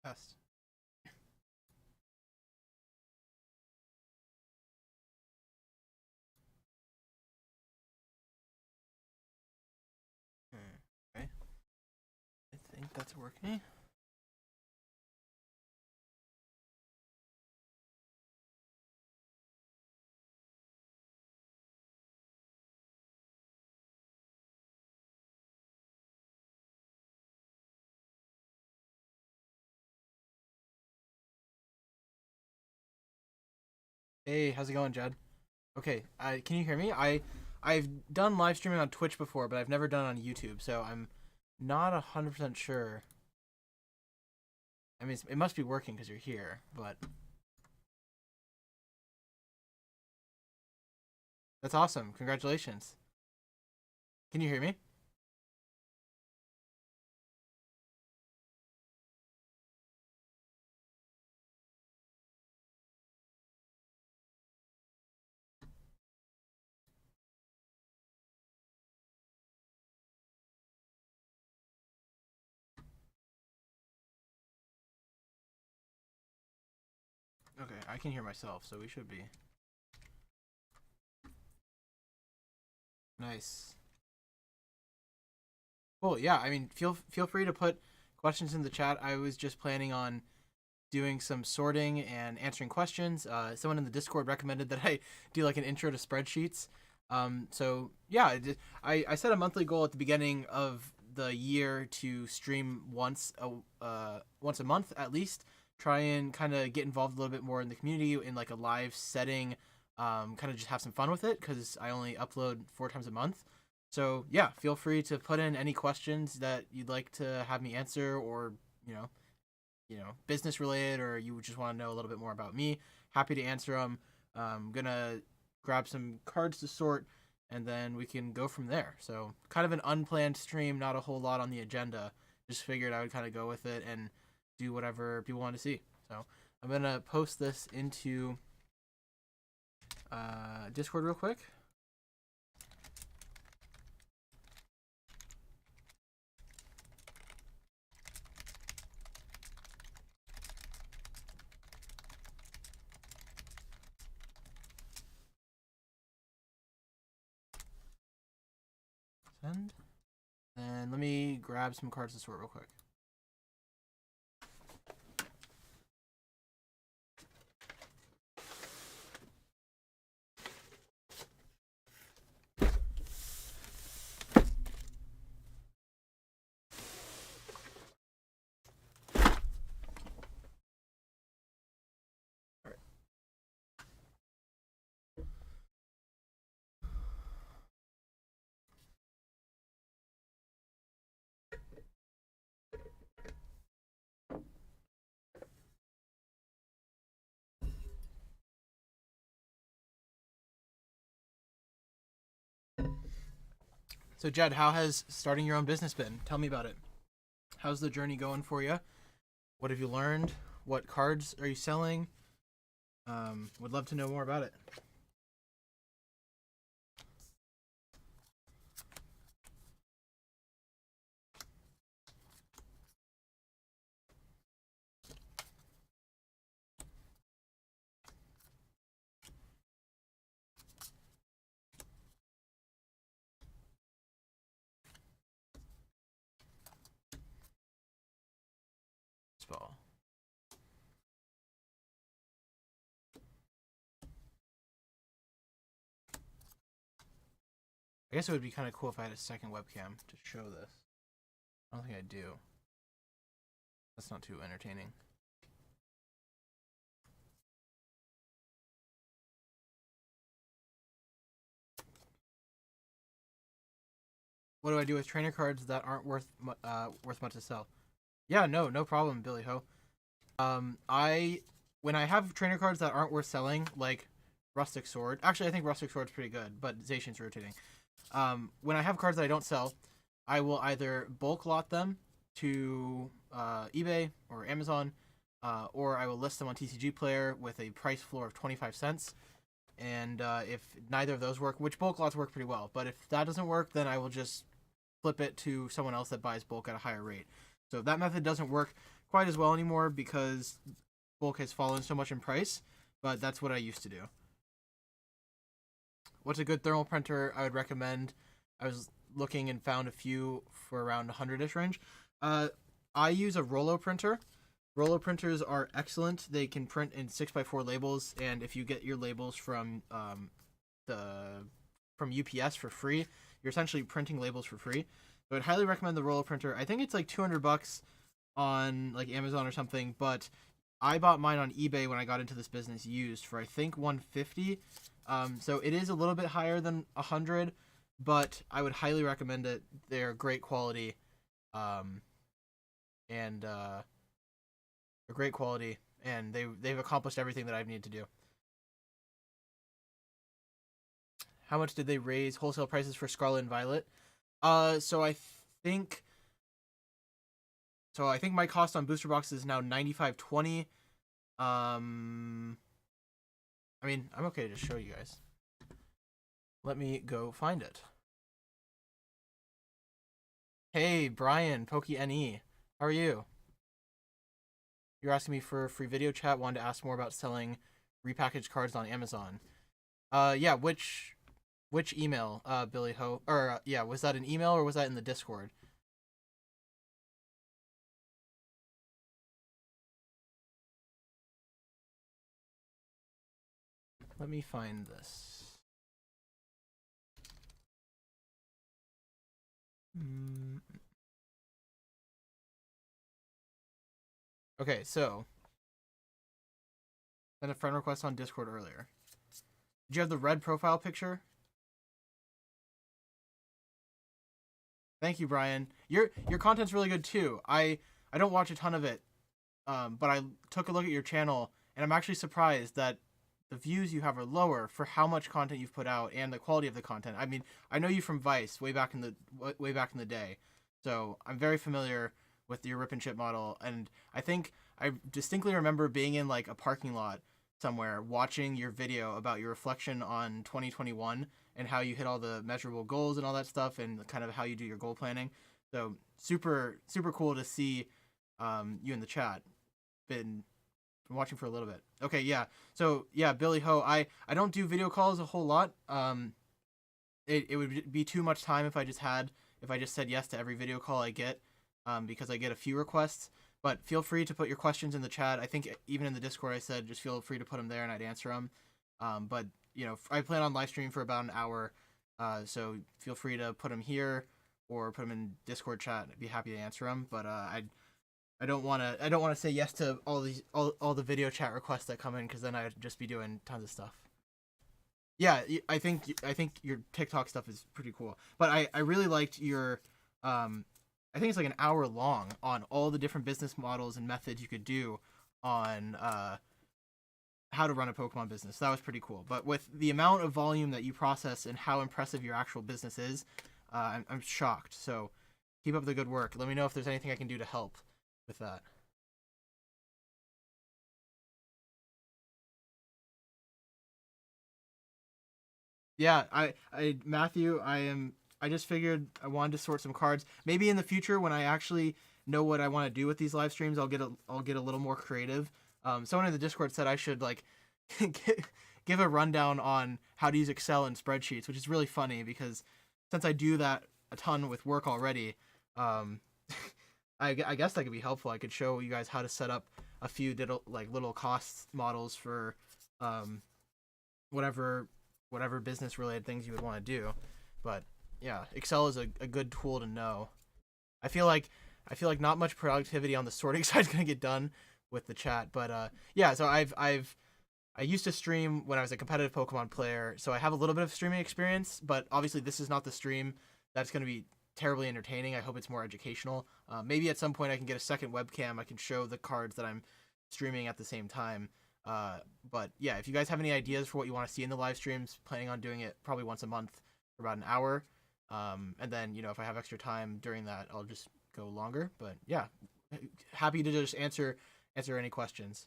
Test. Okay. I think that's working. Hey, how's it going, Jed? Okay, can you hear me? I've done live streaming on Twitch before, but I've never done it on YouTube, so I'm not 100% sure. I mean, it must be working because you're here, but that's awesome. Congratulations. Can you hear me? Okay, I can hear myself, so we should be. Nice. Cool. Yeah, I mean, feel free to put questions in the chat. I was just planning on doing some sorting and answering questions. Someone in the Discord recommended that I do like an intro to spreadsheets. So yeah, I set a monthly goal at the beginning of the year to stream once a month at least. Try and kind of get involved a little bit more in the community in like a live setting. Kind of just have some fun with it because I only upload 4 times a month. So yeah, feel free to put in any questions that you'd like to have me answer, or you know, business related, or you just want to know a little bit more about me. Happy to answer them. I'm gonna grab some cards to sort, and then we can go from there. So kind of an unplanned stream, not a whole lot on the agenda. Just figured I would kind of go with it and do whatever people want to see. So I'm gonna post this into Discord real quick. Send. And let me grab some cards to sort real quick. So Jed, how has starting your own business been? Tell me about it. How's the journey going for you? What have you learned? What cards are you selling? Would love to know more about it. Ball. I guess it would be kind of cool if I had a second webcam to show this. I don't think I do. That's not too entertaining. What do I do with trainer cards that aren't worth much to sell? Yeah, no problem, Billy Ho. When I have trainer cards that aren't worth selling, like Rustic Sword. Actually, I think Rustic Sword's pretty good, but Zacian's rotating. When I have cards that I don't sell, I will either bulk lot them to eBay or Amazon, or I will list them on TCGplayer with a price floor of 25 cents. And if neither of those work, which bulk lots work pretty well, but if that doesn't work, then I will just flip it to someone else that buys bulk at a higher rate. So if that method doesn't work, quite as well anymore because bulk has fallen so much in price, but that's what I used to do. What's a good thermal printer I would recommend? I was looking and found a few for around 100-ish range. I use a Rollo printer. Rollo printers are excellent. They can print in 6x4 labels, and if you get your labels from UPS for free, you're essentially printing labels for free. So I'd highly recommend the Rollo printer. I think it's like $200 on like Amazon or something, but I bought mine on eBay when I got into this business used for I think $150. So it is a little bit higher than $100, but I would highly recommend it. They're great quality, and they're great quality, and they've accomplished everything that I've needed to do. How much did they raise wholesale prices for Scarlet and Violet? So I think my cost on booster boxes is now $95.20. I mean, I'm okay to just show you guys. Let me go find it. Hey, Brian, PokeNE. How are you? You're asking me for a free video chat. Wanted to ask more about selling repackaged cards on Amazon. Yeah, which email, Billy Ho? Or, yeah, was that an email or was that in the Discord? Let me find this. Okay, so sent a friend request on Discord earlier. Did you have the red profile picture? Thank you, Brian. Your content's really good too. I don't watch a ton of it, but I took a look at your channel, and I'm actually surprised that the views you have are lower for how much content you've put out and the quality of the content. I mean, I know you from Vice way back in the day, so I'm very familiar with your rip and ship model, and I think I distinctly remember being in like a parking lot somewhere watching your video about your reflection on 2021 and how you hit all the measurable goals and all that stuff and kind of how you do your goal planning. So super cool to see you in the chat. Been watching for a little bit. Okay, yeah. So yeah, Billy Ho, I don't do video calls a whole lot. It would be too much time if I just said yes to every video call I get, because I get a few requests. But feel free to put your questions in the chat. I think even in the Discord I said just feel free to put them there and I'd answer them. But you know, I plan on live streaming for about an hour, so feel free to put them here or put them in Discord chat. I'd be happy to answer them. But I don't want to say yes to all the video chat requests that come in, because then I'd just be doing tons of stuff. Yeah, I think your TikTok stuff is pretty cool. But I really liked your I think it's like an hour long on all the different business models and methods you could do on how to run a Pokemon business. That was pretty cool. But with the amount of volume that you process and how impressive your actual business is, I'm shocked. So keep up the good work. Let me know if there's anything I can do to help with that. Yeah, Matthew, I just figured I wanted to sort some cards. Maybe in the future when I actually know what I want to do with these live streams, I'll get a little more creative. Someone in the Discord said I should like give a rundown on how to use Excel and spreadsheets, which is really funny because since I do that a ton with work already, I guess that could be helpful. I could show you guys how to set up a few little cost models for whatever business related things you would want to do. But yeah, Excel is a good tool to know. I feel like not much productivity on the sorting side is gonna get done with the chat, but yeah. So I used to stream when I was a competitive Pokemon player, so I have a little bit of streaming experience. But obviously, this is not the stream that's gonna be terribly entertaining. I hope it's more educational. Maybe at some point I can get a second webcam. I can show the cards that I'm streaming at the same time. But yeah, if you guys have any ideas for what you want to see in the live streams, planning on doing it probably once a month for about an hour. And then, you know, if I have extra time during that, I'll just go longer. But yeah, happy to just answer any questions.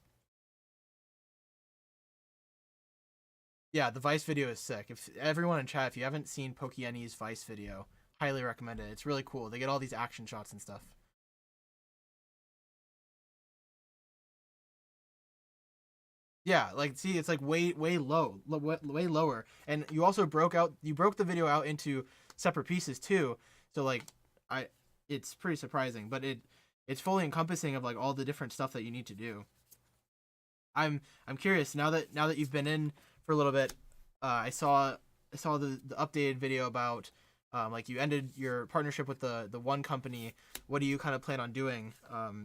Yeah, the Vice video is sick. If everyone in chat, if you haven't seen PokeNE's Vice video, highly recommend it. It's really cool. They get all these action shots and stuff. Yeah, like see, it's like way low, way lower, and you broke the video out into separate pieces too. So like, I, it's pretty surprising, but it's fully encompassing of like all the different stuff that you need to do. I'm curious now that you've been in for a little bit. I saw the updated video about like you ended your partnership with the one company. What do you kind of plan on doing?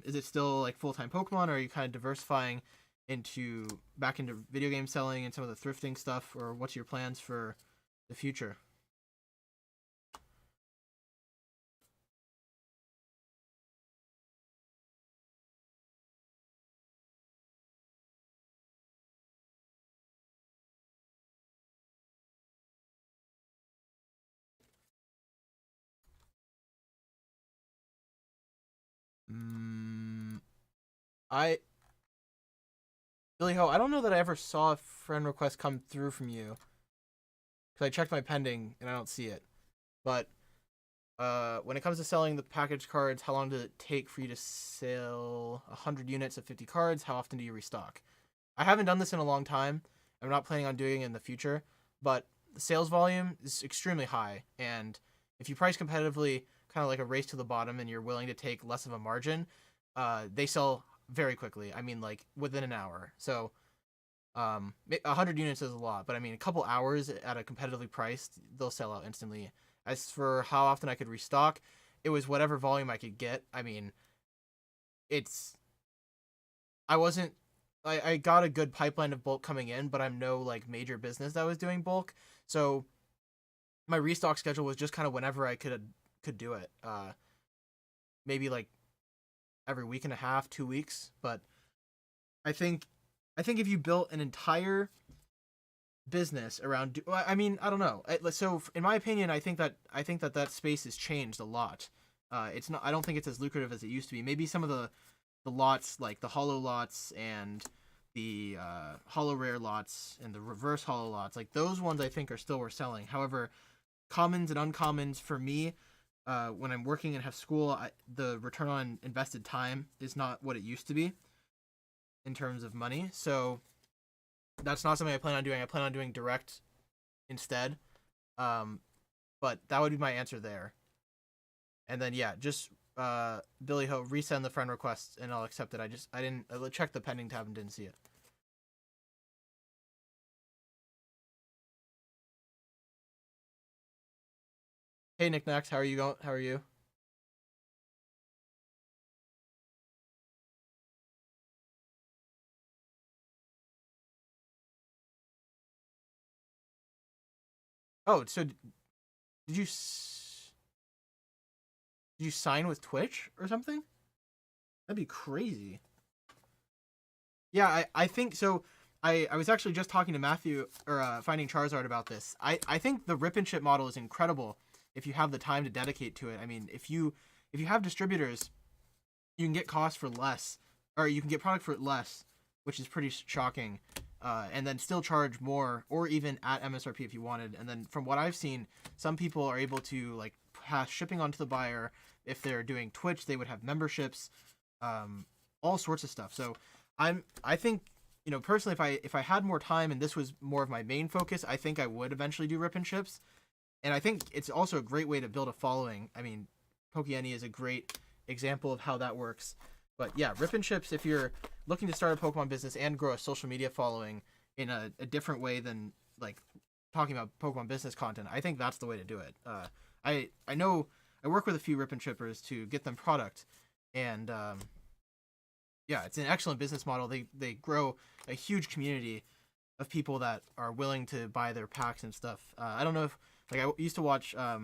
Is it still like full-time Pokemon, or are you kind of diversifying into back into video game selling and some of the thrifting stuff, or what's your plans for the future? Mm, I Billy Ho, I don't know that I ever saw a friend request come through from you because I checked my pending and I don't see it. But when it comes to selling the package cards, how long does it take for you to sell 100 units of 50 cards? How often do you restock? I haven't done this in a long time. I'm not planning on doing it in the future, but the sales volume is extremely high. And if you price competitively, kind of like a race to the bottom, and you're willing to take less of a margin, they sell very quickly. I mean, like within an hour. So 100 units is a lot, but I mean, a couple hours at a competitively priced, they'll sell out instantly. As for how often I could restock, it was whatever volume I could get. I mean, it's I wasn't I got a good pipeline of bulk coming in, but I'm no like major business that was doing bulk. So my restock schedule was just kind of whenever I could do it. Maybe like every week and a half, 2 weeks. But I think I think if you built an entire business around, I mean, I don't know. So in my opinion, I think that that space has changed a lot. It's not. I don't think it's as lucrative as it used to be. Maybe some of the lots, like the hollow lots and the hollow rare lots and the reverse hollow lots, like those ones, I think are still worth selling. However, commons and uncommons for me, when I'm working and have school, the return on invested time is not what it used to be in terms of money. So that's not something I plan on doing. I plan on doing direct instead. Um, but that would be my answer there. And then yeah, just Billy Ho, resend the friend request and I'll accept it. I didn't I checked the pending tab and didn't see it. Hey Nick Nax, how are you going? How are you? Oh, so did you did you sign with Twitch or something? That'd be crazy. Yeah, I think so. I was actually just talking to Matthew or Finding Charizard about this. I think the rip and ship model is incredible if you have the time to dedicate to it. I mean, if you have distributors, you can get cost for less, or you can get product for less, which is pretty shocking. And then still charge more, or even at MSRP if you wanted. And then from what I've seen, some people are able to like pass shipping onto the buyer. If they're doing Twitch, they would have memberships, all sorts of stuff. So I think, you know, personally, if I had more time and this was more of my main focus, I think I would eventually do rip and ships. And I think it's also a great way to build a following. I mean, Pokey is a great example of how that works. But yeah, rip and ships, if you're looking to start a Pokemon business and grow a social media following in a different way than like talking about Pokemon business content, I think that's the way to do it. I know I work with a few rip and shippers to get them product, and yeah, it's an excellent business model. They grow a huge community of people that are willing to buy their packs and stuff. I don't know if like I used to watch. I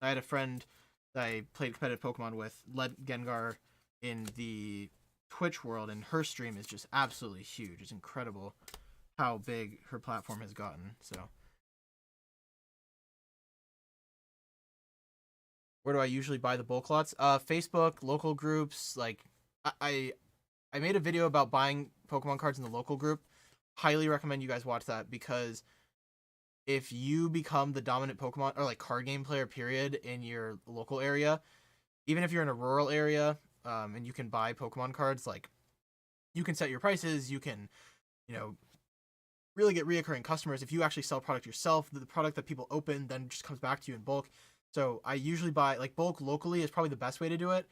had a friend that I played competitive Pokemon with, led Gengar in the Twitch world, and her stream is just absolutely huge. It's incredible how big her platform has gotten. So, where do I usually buy the bulk lots? Facebook, local groups. Like, I I I made a video about buying Pokemon cards in the local group. Highly recommend you guys watch that because if you become the dominant Pokemon or like card game player, period, in your local area, even if you're in a rural area, and you can buy Pokemon cards, like you can set your prices, you can you know, really get reoccurring customers if you actually sell product yourself. The product that people open then just comes back to you in bulk. So I usually buy like bulk locally is probably the best way to do it,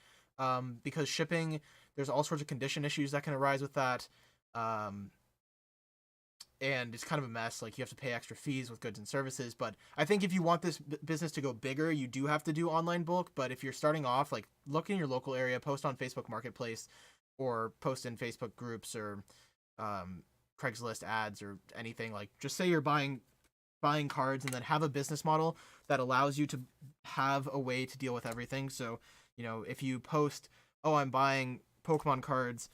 because shipping, there's all sorts of condition issues that can arise with that. Um, and it's kind of a mess. Like you have to pay extra fees with goods and services. But I think if you want this business to go bigger, you do have to do online bulk. But if you're starting off, like look in your local area, post on Facebook Marketplace, or post in Facebook groups, or Craigslist ads, or anything. Like just say you're buying cards, and then have a business model that allows you to have a way to deal with everything. So if you post, oh, I'm buying Pokemon cards,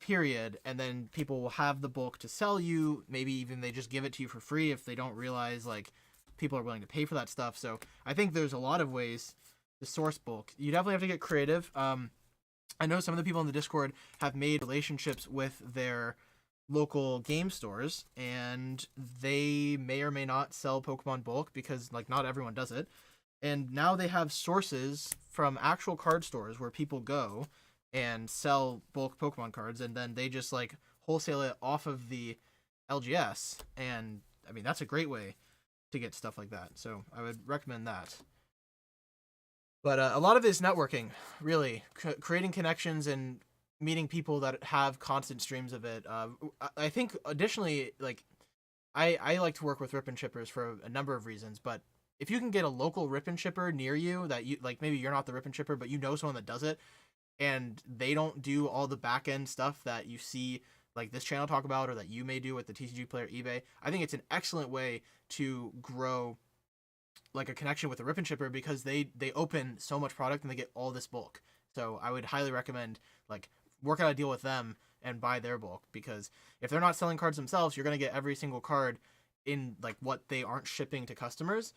period, and then people will have the bulk to sell you. Maybe even they just give it to you for free if they don't realize like people are willing to pay for that stuff. So I think there's a lot of ways to source bulk. You definitely have to get creative. I know some of the people in the Discord have made relationships with their local game stores, and they may or may not sell Pokemon bulk because like not everyone does it. And now they have sources from actual card stores where people go and sell bulk Pokemon cards, and then they just like wholesale it off of the LGS. And I mean, that's a great way to get stuff like that. So I would recommend that. But a lot of it is networking, really, creating connections and meeting people that have constant streams of it. I think additionally, like I like to work with rip and shippers for a number of reasons, but if you can get a local rip and shipper near you that you like, maybe you're not the rip and shipper, but you know someone that does it, and they don't do all the back end stuff that you see like this channel talk about, or that you may do with the TCGplayer eBay. I think it's an excellent way to grow like a connection with a rip and shipper, because they open so much product and they get all this bulk. So I would highly recommend like work out a deal with them and buy their bulk, because if they're not selling cards themselves, you're going to get every single card in like what they aren't shipping to customers.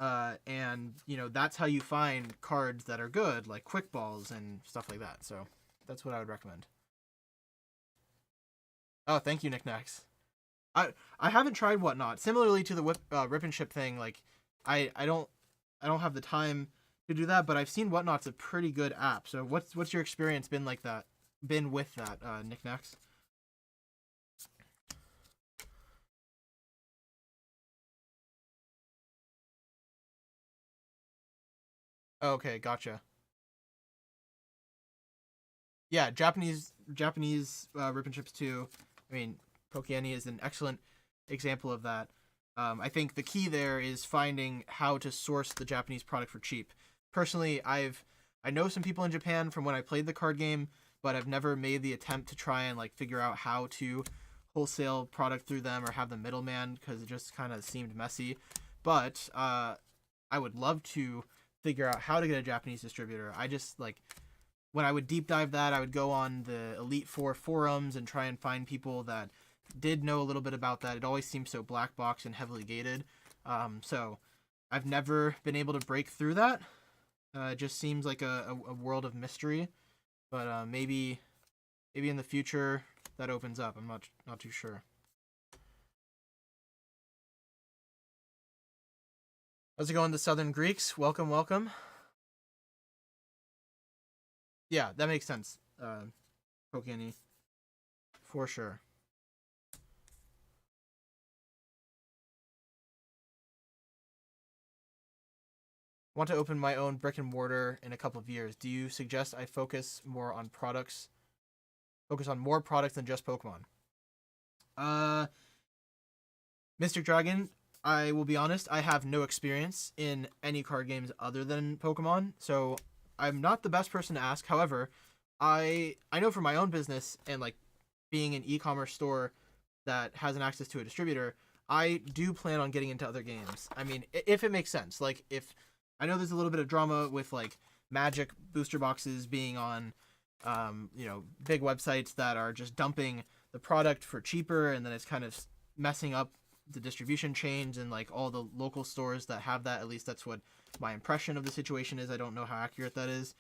And that's how you find cards that are good, like quick balls and stuff like that. So that's what I would recommend. Oh, thank you, Knickknacks. I haven't tried Whatnot. Similarly to the rip and ship thing, like I don't have the time to do that, but I've seen Whatnot's a pretty good app. So what's your experience been with that, Knickknacks? Okay, gotcha. Yeah, Japanese rip and chips too. I mean, Pokeani is an excellent example of that. I think the key there is finding how to source the Japanese product for cheap. Personally, I know some people in Japan from when I played the card game, but I've never made the attempt to try and like figure out how to wholesale product through them or have the middleman, because it just kind of seemed messy. But I would love to figure out how to get a Japanese distributor. I just like when I would deep dive that, I would go on the Elite Four forums and try and find people that did know a little bit about that. It always seems so black box and heavily gated. So I've never been able to break through that. It just seems like a world of mystery. But maybe in the future that opens up. I'm not too sure. How's it going, the Southern Greeks? Welcome, welcome. Yeah, that makes sense. Pokeni, for sure. Want to open my own brick and mortar in a couple of years. Do you suggest I focus more on products? Focus on more products than just Pokemon. Mr. Dragon, I will be honest, I have no experience in any card games other than Pokemon, so I'm not the best person to ask. However, I know from my own business and like being an e-commerce store that has an access to a distributor, I do plan on getting into other games. I mean, if it makes sense. Like if I know there's a little bit of drama with like Magic booster boxes being on big websites that are just dumping the product for cheaper, and then it's kind of messing up the distribution chains and like all the local stores that have that. At least that's what my impression of the situation is. I don't know how accurate that is.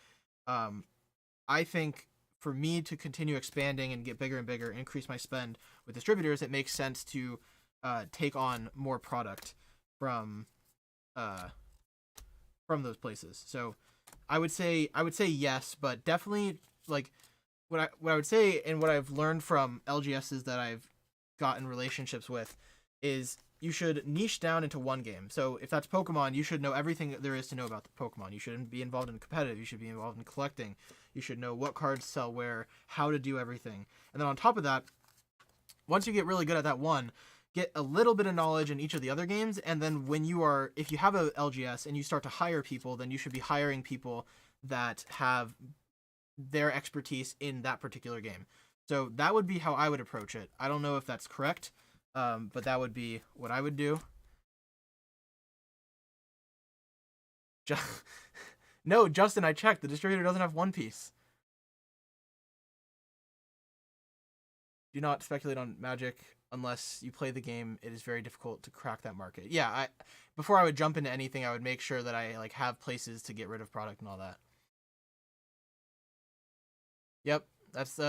I think for me to continue expanding and get bigger and bigger, increase my spend with distributors, it makes sense to take on more product from those places. So I would say yes, but definitely like what I would say, and what I've learned from LGSs that I've gotten relationships with is you should niche down into one game. So if that's Pokemon, you should know everything there is to know about the Pokemon. You shouldn't be involved in competitive. You should be involved in collecting. You should know what cards sell where, how to do everything. And then on top of that, once you get really good at that one, get a little bit of knowledge in each of the other games. And then if you have a LGS and you start to hire people, then you should be hiring people that have their expertise in that particular game. So that would be how I would approach it. I don't know if that's correct, but that would be what I would do. No, Justin, I checked. The distributor doesn't have One Piece. Do not speculate on Magic unless you play the game. It is very difficult to crack that market. Yeah, before I would jump into anything, I would make sure that I have places to get rid of product and all that. Yep, that's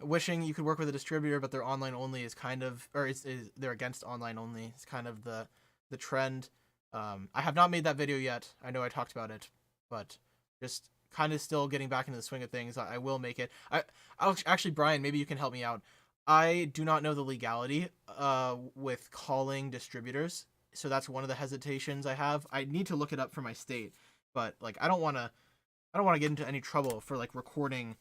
wishing you could work with a distributor, but they're online only is kind of, or they're against online only. It's kind of the trend. I have not made that video yet. I know I talked about it, but just kind of still getting back into the swing of things. I will make it. I'll actually, Brian, maybe you can help me out. I do not know the legality with calling distributors, so that's one of the hesitations I have. I need to look it up for my state, but I don't want to get into any trouble for recording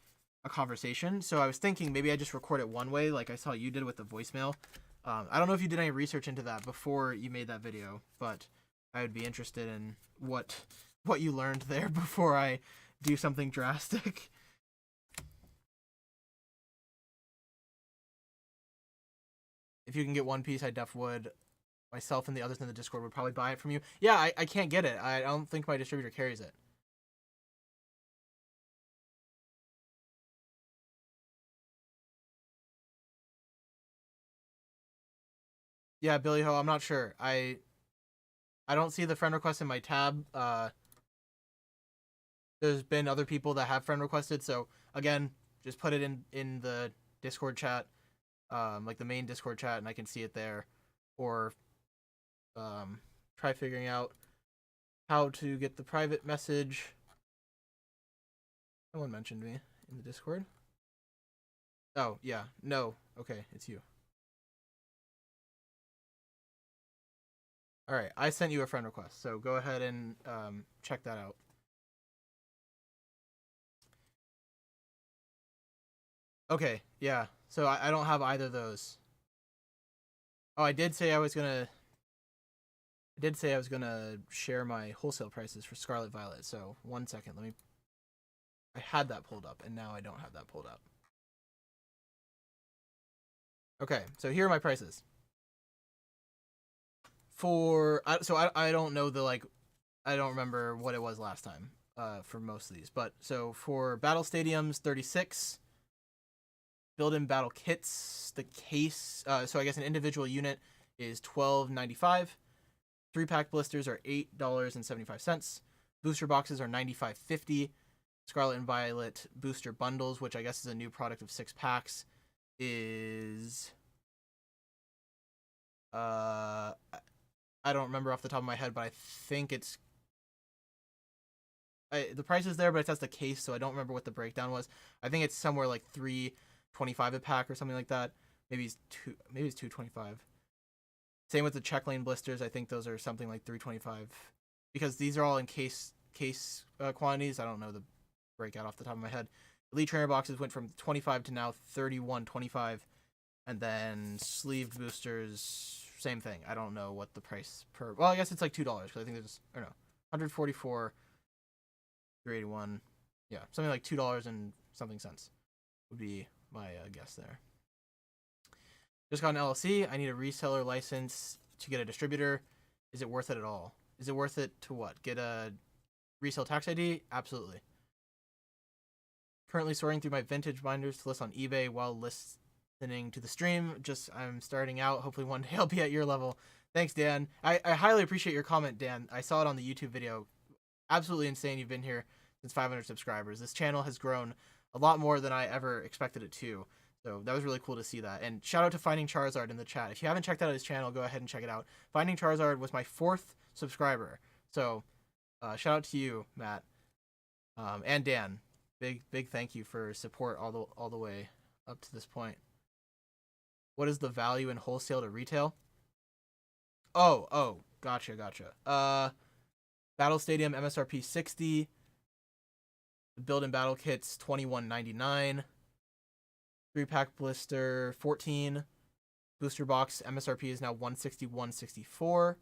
a conversation. So I was thinking maybe I just record it one way, like I saw you did with the voicemail. I don't know if you did any research into that before you made that video, but I would be interested in what you learned there before I do something drastic. If you can get One Piece, I def would. Myself and the others in the Discord would probably buy it from you. Yeah, I can't get it. I don't think my distributor carries it. Yeah, Billy Ho, I'm not sure. I don't see the friend request in my tab. There's been other people that have friend requested, so again, just put it in the Discord chat, the main Discord chat, and I can see it there. Or try figuring out how to get the private message. Someone mentioned me in the Discord. Oh, yeah. No. Okay, it's you. Alright, I sent you a friend request, so go ahead and check that out. Okay, yeah. So I don't have either of those. Oh, I did say I was gonna share my wholesale prices for Scarlet Violet. So 1 second, I had that pulled up, and now I don't have that pulled up. Okay, so here are my prices. I don't know I don't remember what it was last time for most of these, but so for Battle Stadiums, 36. Build-in battle kits, the case, so I guess an individual unit is $12.95. 3-pack blisters are $8.75. Booster boxes are $95.50. Scarlet and Violet booster bundles, which I guess is a new product of 6 packs, is I don't remember off the top of my head, but I think it's the price is there, but that's the case, so I don't remember what the breakdown was. I think it's somewhere like $3.25 a pack or something like that. Maybe it's $2.25. Same with the check lane blisters. I think those are something like $3.25 because these are all in case quantities. I don't know the breakout off the top of my head. Elite trainer boxes went from 25 to now 31.25, and then sleeved boosters, same thing. I don't know what the price per. Well, I guess it's like $2 because I think there's $144, $381, yeah, something like $2 and something cents would be my guess there. Just got an LLC. I need a reseller license to get a distributor. Is it worth it at all? Is it worth it to what? Get a resale tax ID? Absolutely. Currently sorting through my vintage binders to list on eBay while listening to the stream. I'm starting out. Hopefully one day I'll be at your level. Thanks, Dan. I highly appreciate your comment, Dan. I saw it on the YouTube video. Absolutely insane you've been here since 500 subscribers. This channel has grown a lot more than I ever expected it to. So that was really cool to see that. And shout out to Finding Charizard in the chat. If you haven't checked out his channel, go ahead and check it out. Finding Charizard was my 4th subscriber. So shout out to you, Matt. And Dan. Big thank you for support all the way up to this point. What is the value in wholesale to retail? Oh, gotcha. Battle Stadium MSRP 60. Build and battle kits $21.99. 3-pack blister 14. Booster box MSRP is now $161.64.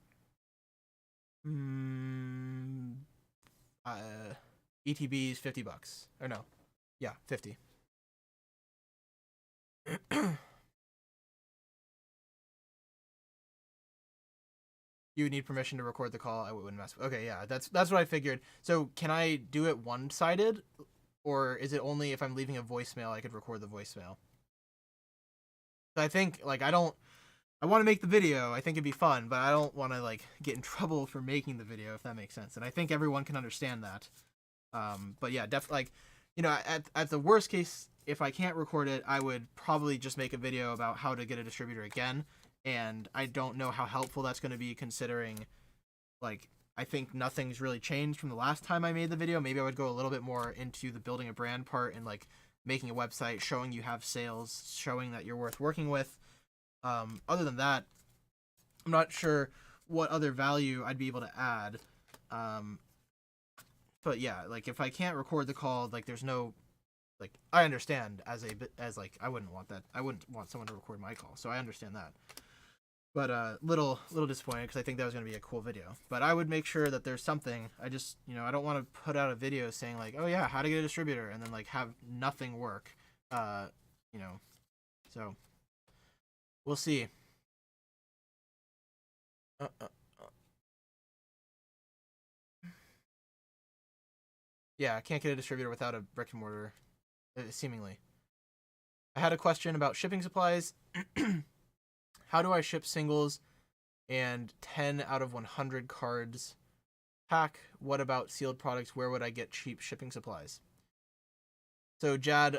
ETB is $50. Or no. Yeah, 50. You would need permission to record the call. I wouldn't mess with. Okay, yeah, that's what I figured. So can I do it one-sided, or is it only if I'm leaving a voicemail I could record the voicemail? I think like I want to make the video. I think it'd be fun, but I don't want to like get in trouble for making the video, if that makes sense. And I think everyone can understand that. But yeah, definitely like, you know, at the worst case, if I can't record it, I would probably just make a video about how to get a distributor again. And I don't know how helpful that's going to be, considering, like, I think nothing's really changed from the last time I made the video. Maybe I would go a little bit more into the building a brand part and, like, making a website, showing you have sales, showing that you're worth working with. Other than that, I'm not sure what other value I'd be able to add. But yeah, like, if I can't record the call, like, there's no, like, I understand as like, I wouldn't want that. I wouldn't want someone to record my call, so I understand that. But little disappointed, because I think that was going to be a cool video. But I would make sure that there's something. I just, you know, I don't want to put out a video saying like, oh yeah, how to get a distributor, and then like have nothing work. You know, so we'll see. Yeah, I can't get a distributor without a brick and mortar, seemingly. I had a question about shipping supplies. How do I ship singles and 10 out of 100 cards pack? What about sealed products? Where would I get cheap shipping supplies? So, Jad,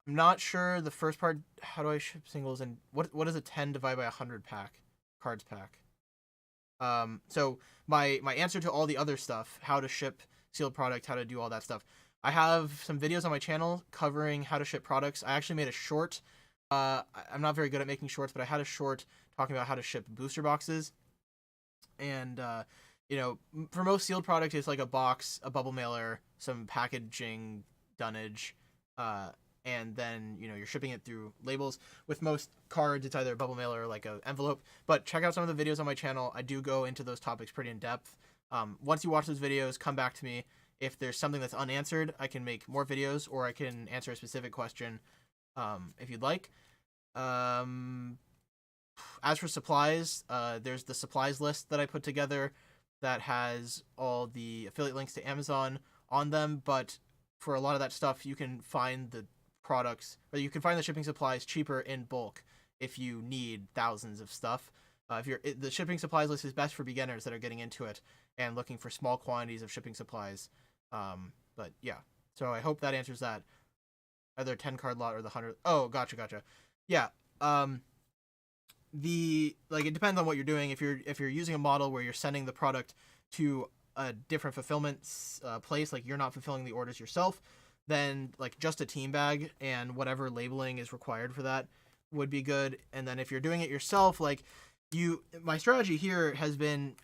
I'm not sure the first part. How do I ship singles, and what is a 10 divided by 100 cards pack? So my answer to all the other stuff, how to ship sealed product, how to do all that stuff, I have some videos on my channel covering how to ship products. I actually made a short. I'm not very good at making shorts, but I had a short talking about how to ship booster boxes. And, you know, for most sealed product, it's like a box, a bubble mailer, some packaging dunnage, and then, you know, you're shipping it through labels. With most cards, it's either a bubble mailer or like an envelope. But check out some of the videos on my channel. I do go into those topics pretty in depth. Once you watch those videos, come back to me. If there's something that's unanswered, I can make more videos, or I can answer a specific question if you'd like. As for supplies, there's the supplies list that I put together that has all the affiliate links to Amazon on them, but for a lot of that stuff, you can find the products, or you can find the shipping supplies cheaper in bulk if you need thousands of stuff. The shipping supplies list is best for beginners that are getting into it and looking for small quantities of shipping supplies. But yeah, so I hope that answers that. Either 10 card lot or the 100. Oh, gotcha. Yeah. It depends on what you're doing. If you're using a model where you're sending the product to a different fulfillment place, like you're not fulfilling the orders yourself, then like just a team bag and whatever labeling is required for that would be good. And then if you're doing it yourself, like my strategy here has been,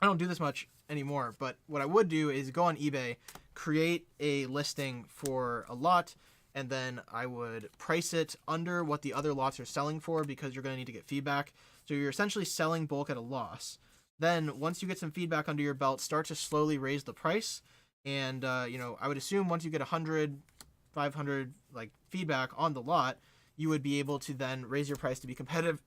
I don't do this much anymore, but what I would do is go on eBay, create a listing for a lot, and then I would price it under what the other lots are selling for, because you're going to need to get feedback. So you're essentially selling bulk at a loss. Then once you get some feedback under your belt, start to slowly raise the price. And, you know, I would assume once you get 100, 500 like feedback on the lot, you would be able to then raise your price to be competitive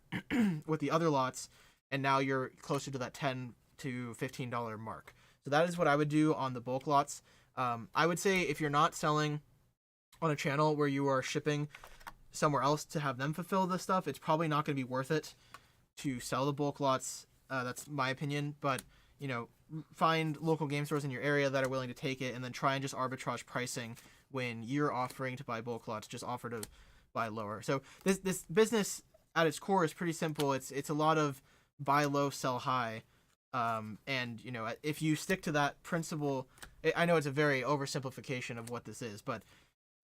with the other lots. And now you're closer to that $10 to $15 mark. So that is what I would do on the bulk lots. I would say if you're not selling on a channel where you are shipping somewhere else to have them fulfill the stuff, it's probably not going to be worth it to sell the bulk lots. That's my opinion. But, you know, find local game stores in your area that are willing to take it, and then try and just arbitrage pricing when you're offering to buy bulk lots. Just offer to buy lower. So this business at its core is pretty simple. It's a lot of buy low, sell high. And, you know, if you stick to that principle, I know it's a very oversimplification of what this is, but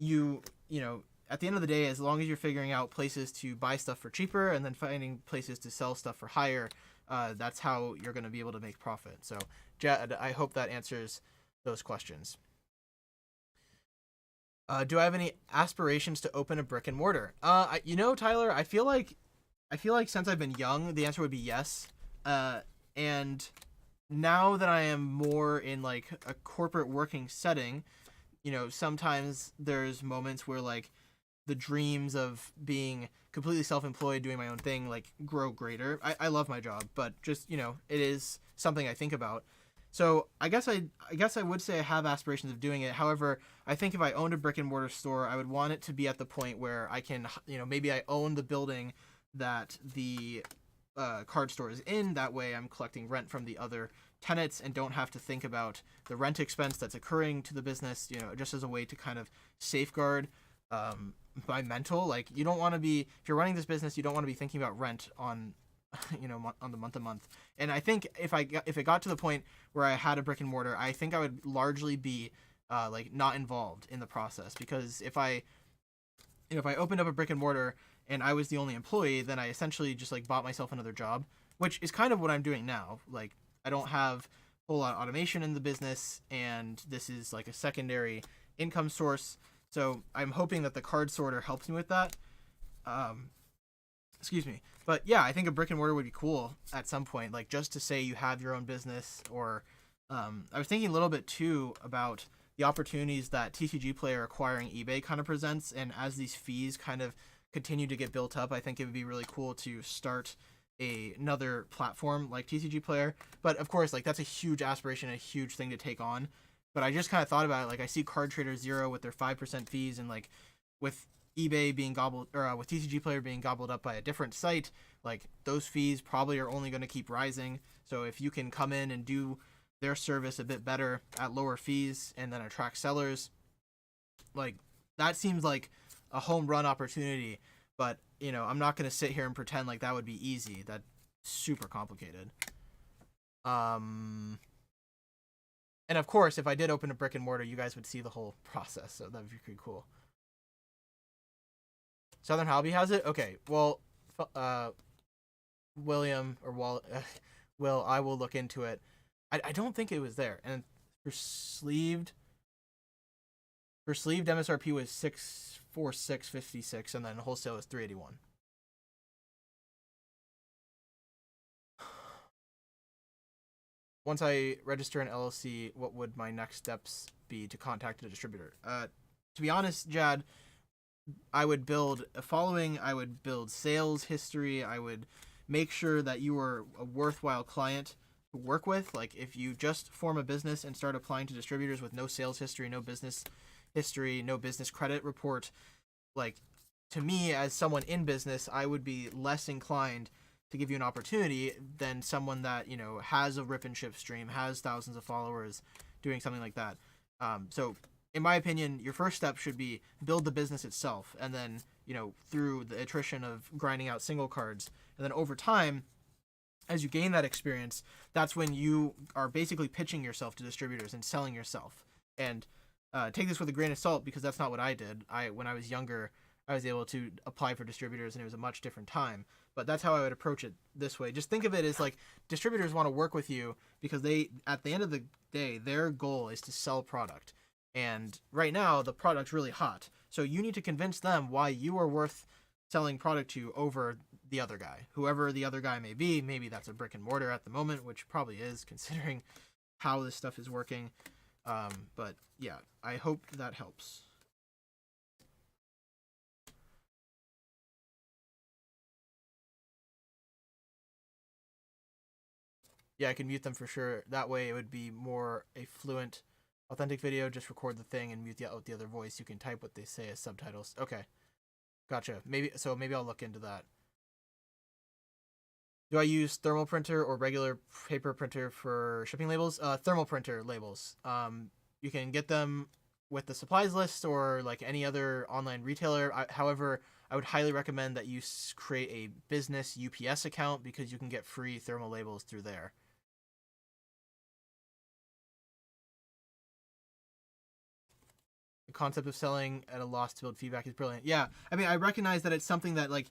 you know, at the end of the day, as long as you're figuring out places to buy stuff for cheaper and then finding places to sell stuff for higher, that's how you're going to be able to make profit. So, Jed, I hope that answers those questions. Do I have any aspirations to open a brick and mortar? Tyler, I feel like since I've been young, the answer would be yes. And now that I am more in like a corporate working setting, sometimes there's moments where like the dreams of being completely self-employed, doing my own thing, like grow greater. I love my job, but just, it is something I think about. So I guess I would say I have aspirations of doing it. However, I think if I owned a brick and mortar store, I would want it to be at the point where I can, maybe I own the building that the card store is in. That way I'm collecting rent from the other tenants and don't have to think about the rent expense that's occurring to the business, just as a way to kind of safeguard my mental. Like, you don't want to be, if you're running this business, you don't want to be thinking about rent on on the month to month. And I think if it got to the point where I had a brick and mortar, I think I would largely be like not involved in the process, because if I opened up a brick and mortar and I was the only employee, then I essentially just like bought myself another job, which is kind of what I'm doing now. Like, I don't have a whole lot of automation in the business, and this is like a secondary income source. So I'm hoping that the card sorter helps me with that. Excuse me. But yeah, I think a brick and mortar would be cool at some point, like just to say you have your own business. Or I was thinking a little bit too about the opportunities that TCGplayer acquiring eBay kind of presents, and as these fees kind of continue to get built up, I think it would be really cool to start another platform like TCGplayer. But of course, like, that's a huge aspiration, a huge thing to take on. But I just kind of thought about it, like, I see Card Trader Zero with their 5% fees, and like with eBay being gobbled, or with TCGplayer being gobbled up by a different site, like those fees probably are only going to keep rising. So if you can come in and do their service a bit better at lower fees and then attract sellers, like, that seems like a home run opportunity. But I'm not going to sit here and pretend like that would be easy. That's super complicated. And of course, if I did open a brick and mortar, you guys would see the whole process, so that would be pretty cool. Southern Hobby has it? Okay, well, William, or Will, I will look into it. I don't think it was there. And for sleeved MSRP was $646.56, and then wholesale was $381. Once I register an LLC, what would my next steps be to contact a distributor? To be honest, Jad, I would build a following. I would build sales history. I would make sure that you are a worthwhile client to work with. Like, if you just form a business and start applying to distributors with no sales history, no business history, no business credit report, like, to me, as someone in business, I would be less inclined to give you an opportunity than someone that, has a rip and ship stream, has thousands of followers, doing something like that. So in my opinion, your first step should be build the business itself, and then, through the attrition of grinding out single cards, and then over time, as you gain that experience, that's when you are basically pitching yourself to distributors and selling yourself. And take this with a grain of salt, because that's not what I did. When I was younger, I was able to apply for distributors, and it was a much different time. But that's how I would approach it this way. Just think of it as like, distributors want to work with you because they, at the end of the day, their goal is to sell product. And right now, the product's really hot. So you need to convince them why you are worth selling product to over the other guy. Whoever the other guy may be, maybe that's a brick and mortar at the moment, which probably is, considering how this stuff is working. But yeah, I hope that helps. Yeah, I can mute them for sure. That way it would be more a fluent, authentic video. Just record the thing and mute the other voice. You can type what they say as subtitles. Okay, gotcha. Maybe I'll look into that. Do I use thermal printer or regular paper printer for shipping labels? Thermal printer labels. You can get them with the supplies list or like any other online retailer. However, I would highly recommend that you create a business UPS account, because you can get free thermal labels through there. concept of selling at a loss to build feedback is brilliant. Yeah, I mean, I recognize that it's something that like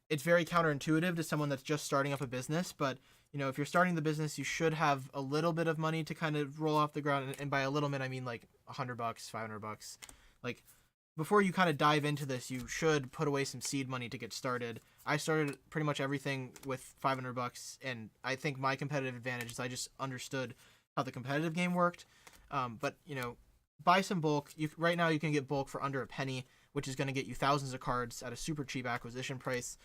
it's very counterintuitive to someone that's just starting up a business, but if you're starting the business, you should have a little bit of money to kind of roll off the ground, and by a little bit, I mean like $100, $500. Like before you kind of dive into this, you should put away some seed money to get started. I started pretty much everything with $500, and I think my competitive advantage is I just understood how the competitive game worked. But buy some bulk. Right now you can get bulk for under a penny, which is going to get you thousands of cards at a super cheap acquisition price.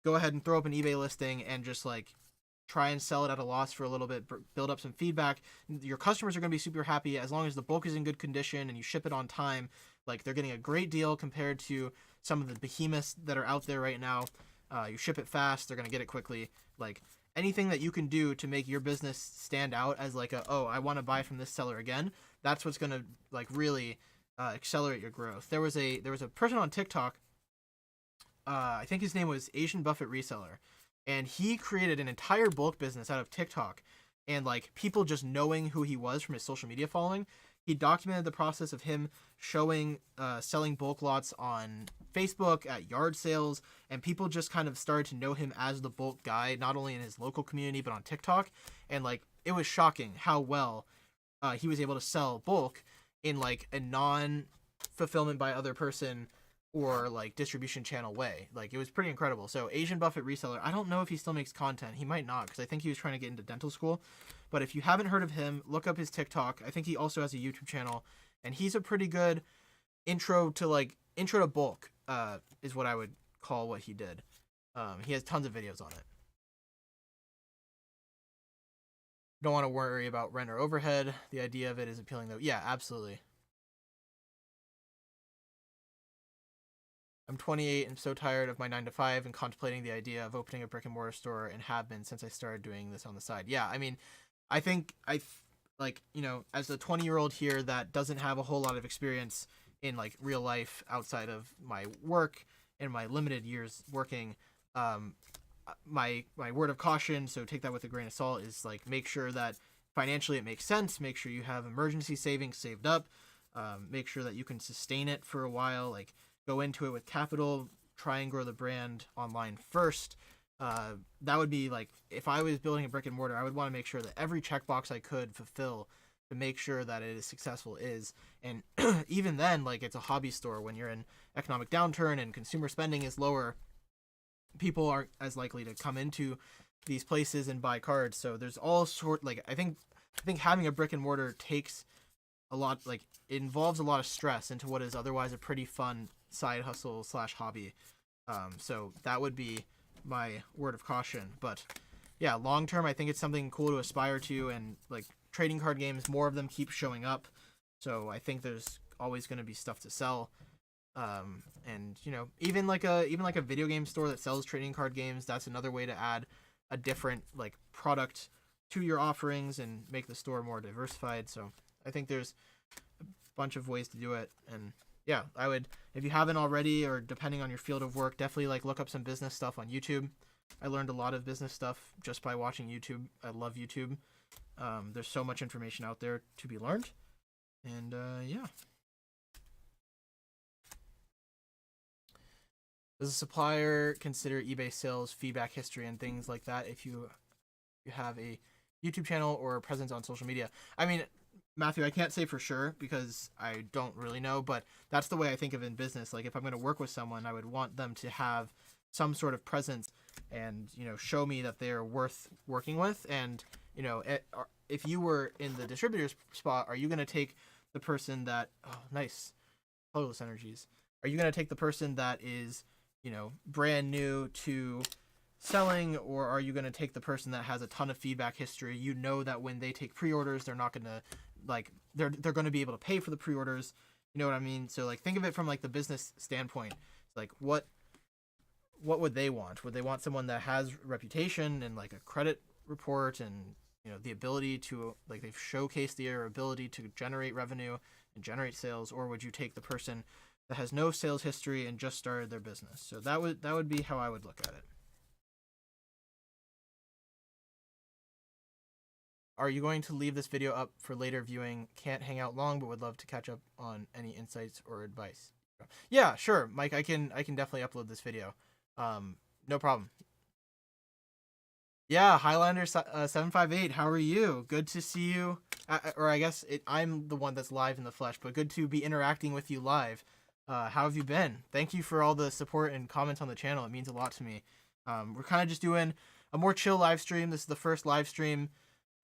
Go ahead and throw up an eBay listing and just like try and sell it at a loss for a little bit, build up some feedback. Your customers are going to be super happy as long as the bulk is in good condition and you ship it on time. Like they're getting a great deal compared to some of the behemoths that are out there right now. You ship it fast, they're going to get it quickly. Like anything that you can do to make your business stand out as like I want to buy from this seller again. That's what's going to like really accelerate your growth. There was a person on TikTok. I think his name was Asian Buffett Reseller, and he created an entire bulk business out of TikTok, and like people just knowing who he was from his social media following. He documented the process of him showing selling bulk lots on Facebook at yard sales, and people just kind of started to know him as the bulk guy, not only in his local community but on TikTok. And like it was shocking how well he was able to sell bulk in like a non-fulfillment by other person or like distribution channel way. Like it was pretty incredible. So Asian Buffett Reseller, I don't know if he still makes content. He might not, because I think he was trying to get into dental school. But if you haven't heard of him, look up his TikTok. I think he also has a YouTube channel, and he's a pretty good intro to bulk is what I would call what he did. He has tons of videos on it. Don't want to worry about rent or overhead. The idea of it is appealing though. Yeah, absolutely. I'm 28 and so tired of my 9 to 5 and contemplating the idea of opening a brick and mortar store, and have been since I started doing this on the side. Yeah, I mean, I think as a 20-year-old here that doesn't have a whole lot of experience in like real life outside of my work and my limited years working, my word of caution, so take that with a grain of salt, is like make sure that financially it makes sense. Make sure you have emergency savings saved up. Make sure that you can sustain it for a while. Like go into it with capital. Try and grow the brand online first. That would be like if I was building a brick and mortar, I would want to make sure that every checkbox I could fulfill to make sure that it is successful is. And even then, like it's a hobby store. When you're in economic downturn and consumer spending is lower, people aren't as likely to come into these places and buy cards. So there's all sort like I think having a brick and mortar takes a lot, like it involves a lot of stress into what is otherwise a pretty fun side hustle / hobby. So that would be my word of caution. But yeah, long term, I think it's something cool to aspire to, and like trading card games, more of them keep showing up. So I think there's always going to be stuff to sell. And even like a video game store that sells trading card games, that's another way to add a different like product to your offerings and make the store more diversified. So I think there's a bunch of ways to do it. And yeah, I would, if you haven't already, or depending on your field of work, definitely like look up some business stuff on YouTube. I learned a lot of business stuff just by watching YouTube. I love YouTube. There's so much information out there to be learned. And yeah. Does a supplier consider eBay sales, feedback history, and things like that if you have a YouTube channel or a presence on social media? I mean, Matthew, I can't say for sure because I don't really know, but that's the way I think of it in business. Like if I'm going to work with someone, I would want them to have some sort of presence and, show me that they're worth working with. And, if you were in the distributor's spot, are you going to take the person that, oh, nice, colorless energies. Are you going to take the person that is, brand new to selling, or are you going to take the person that has a ton of feedback history? You know that when they take pre-orders, they're not going to they're going to be able to pay for the pre-orders. You know what I mean? So like think of it from like the business standpoint. It's like what would they want? Would they want someone that has reputation and like a credit report and the ability to like they've showcased their ability to generate revenue and generate sales, or would you take the person that has no sales history and just started their business? So that would be how I would look at it. are you going to leave this video up for later viewing? Can't hang out long, but would love to catch up on any insights or advice. Yeah, sure, Mike. I can definitely upload this video. No problem. Yeah, Highlander 758. How are you? Good to see you. Or I guess I'm the one that's live in the flesh, but good to be interacting with you live. How have you been? Thank you for all the support and comments on the channel. It means a lot to me. We're kind of just doing a more chill live stream. This is the first live stream.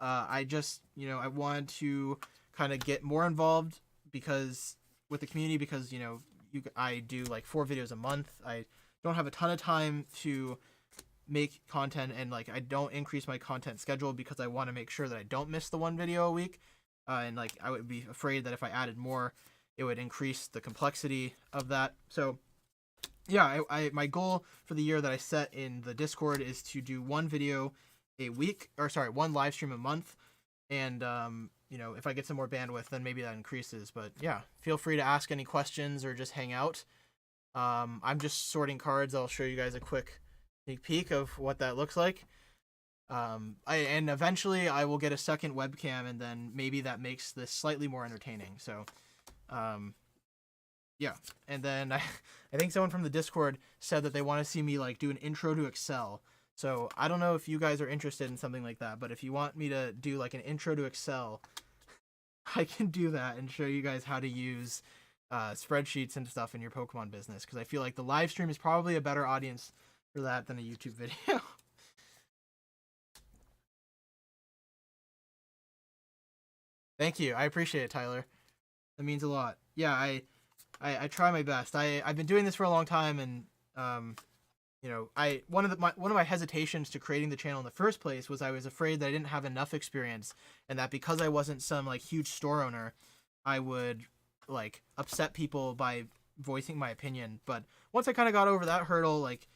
I just, I wanted to kind of get more involved with the community because, I do like 4 videos a month. I don't have a ton of time to make content, and like I don't increase my content schedule because I want to make sure that I don't miss the 1 video a week. And like I would be afraid that if I added more, it would increase the complexity of that. So yeah, my goal for the year that I set in the Discord is to do 1 video a week, or sorry, 1 live stream a month. And if I get some more bandwidth, then maybe that increases. But yeah, feel free to ask any questions or just hang out. I'm just sorting cards. I'll show you guys a quick sneak peek of what that looks like. And eventually I will get a second webcam, and then maybe that makes this slightly more entertaining. So yeah, and then I think someone from the Discord said that they want to see me like do an intro to Excel. So I don't know if you guys are interested in something like that, but if you want me to do like an intro to Excel, I can do that and show you guys how to use spreadsheets and stuff in your Pokemon business, because I feel like the live stream is probably a better audience for that than a YouTube video. Thank you. I appreciate it, Tyler. That means a lot. Yeah, I try my best. I've been doing this for a long time, and one of my hesitations to creating the channel in the first place was I was afraid that I didn't have enough experience, and that because I wasn't some like huge store owner, I would like upset people by voicing my opinion. But once I kind of got over that hurdle, like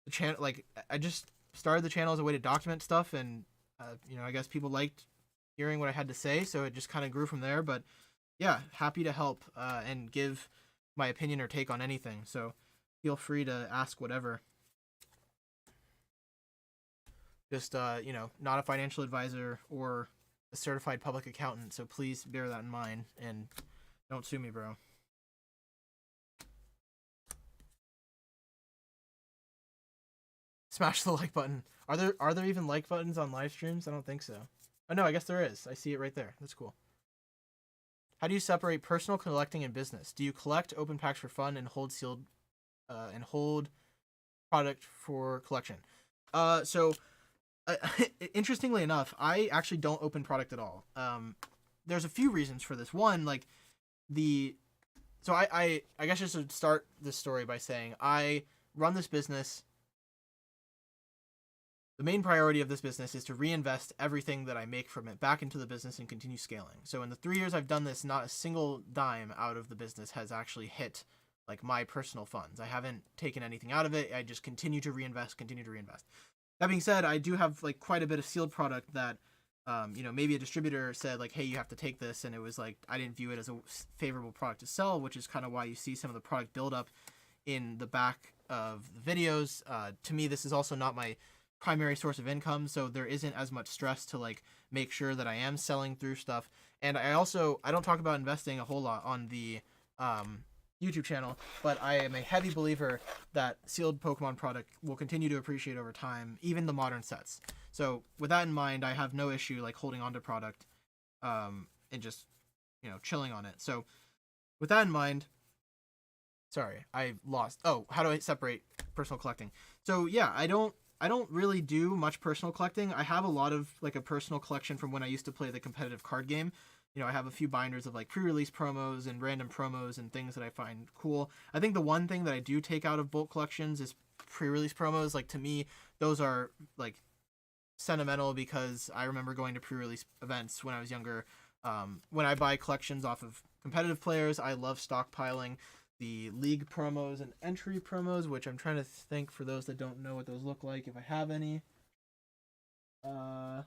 the channel, like I just started the channel as a way to document stuff, and I guess people liked hearing what I had to say, so it just kind of grew from there. But yeah, happy to help and give my opinion or take on anything. So feel free to ask whatever. Just not a financial advisor or a certified public accountant, so please bear that in mind and don't sue me, bro. Smash the like button. Are there even like buttons on live streams? I don't think so. Oh no, I guess there is. I see it right there. That's cool. How do you separate personal collecting and business? Do you collect open packs for fun and hold sealed and hold product for collection? Interestingly enough, I actually don't open product at all. There's a few reasons for this. One, like I guess just to start this story by saying I run this business. The main priority of this business is to reinvest everything that I make from it back into the business and continue scaling. So in the 3 years I've done this, not a single dime out of the business has actually hit like my personal funds. I haven't taken anything out of it. I just continue to reinvest. That being said, I do have like quite a bit of sealed product that, maybe a distributor said like, hey, you have to take this. And it was like, I didn't view it as a favorable product to sell, which is kind of why you see some of the product buildup in the back of the videos. To me, this is also not my primary source of income, so there isn't as much stress to like make sure that I am selling through stuff. And I don't talk about investing a whole lot on the YouTube channel, but I am a heavy believer that sealed Pokemon product will continue to appreciate over time, even the modern sets. So with that in mind, I have no issue like holding on to product and just chilling on it. So with that in mind, sorry, I lost. Oh, how do I separate personal collecting? So yeah, I don't really do much personal collecting. I have a lot of like a personal collection from when I used to play the competitive card game. I have a few binders of like pre-release promos and random promos and things that I find cool. I think the one thing that I do take out of bulk collections is pre-release promos. Like to me, those are like sentimental because I remember going to pre-release events when I was younger. When I buy collections off of competitive players, I love stockpiling the league promos and entry promos, which I'm trying to think for those that don't know what those look like, if I have any. I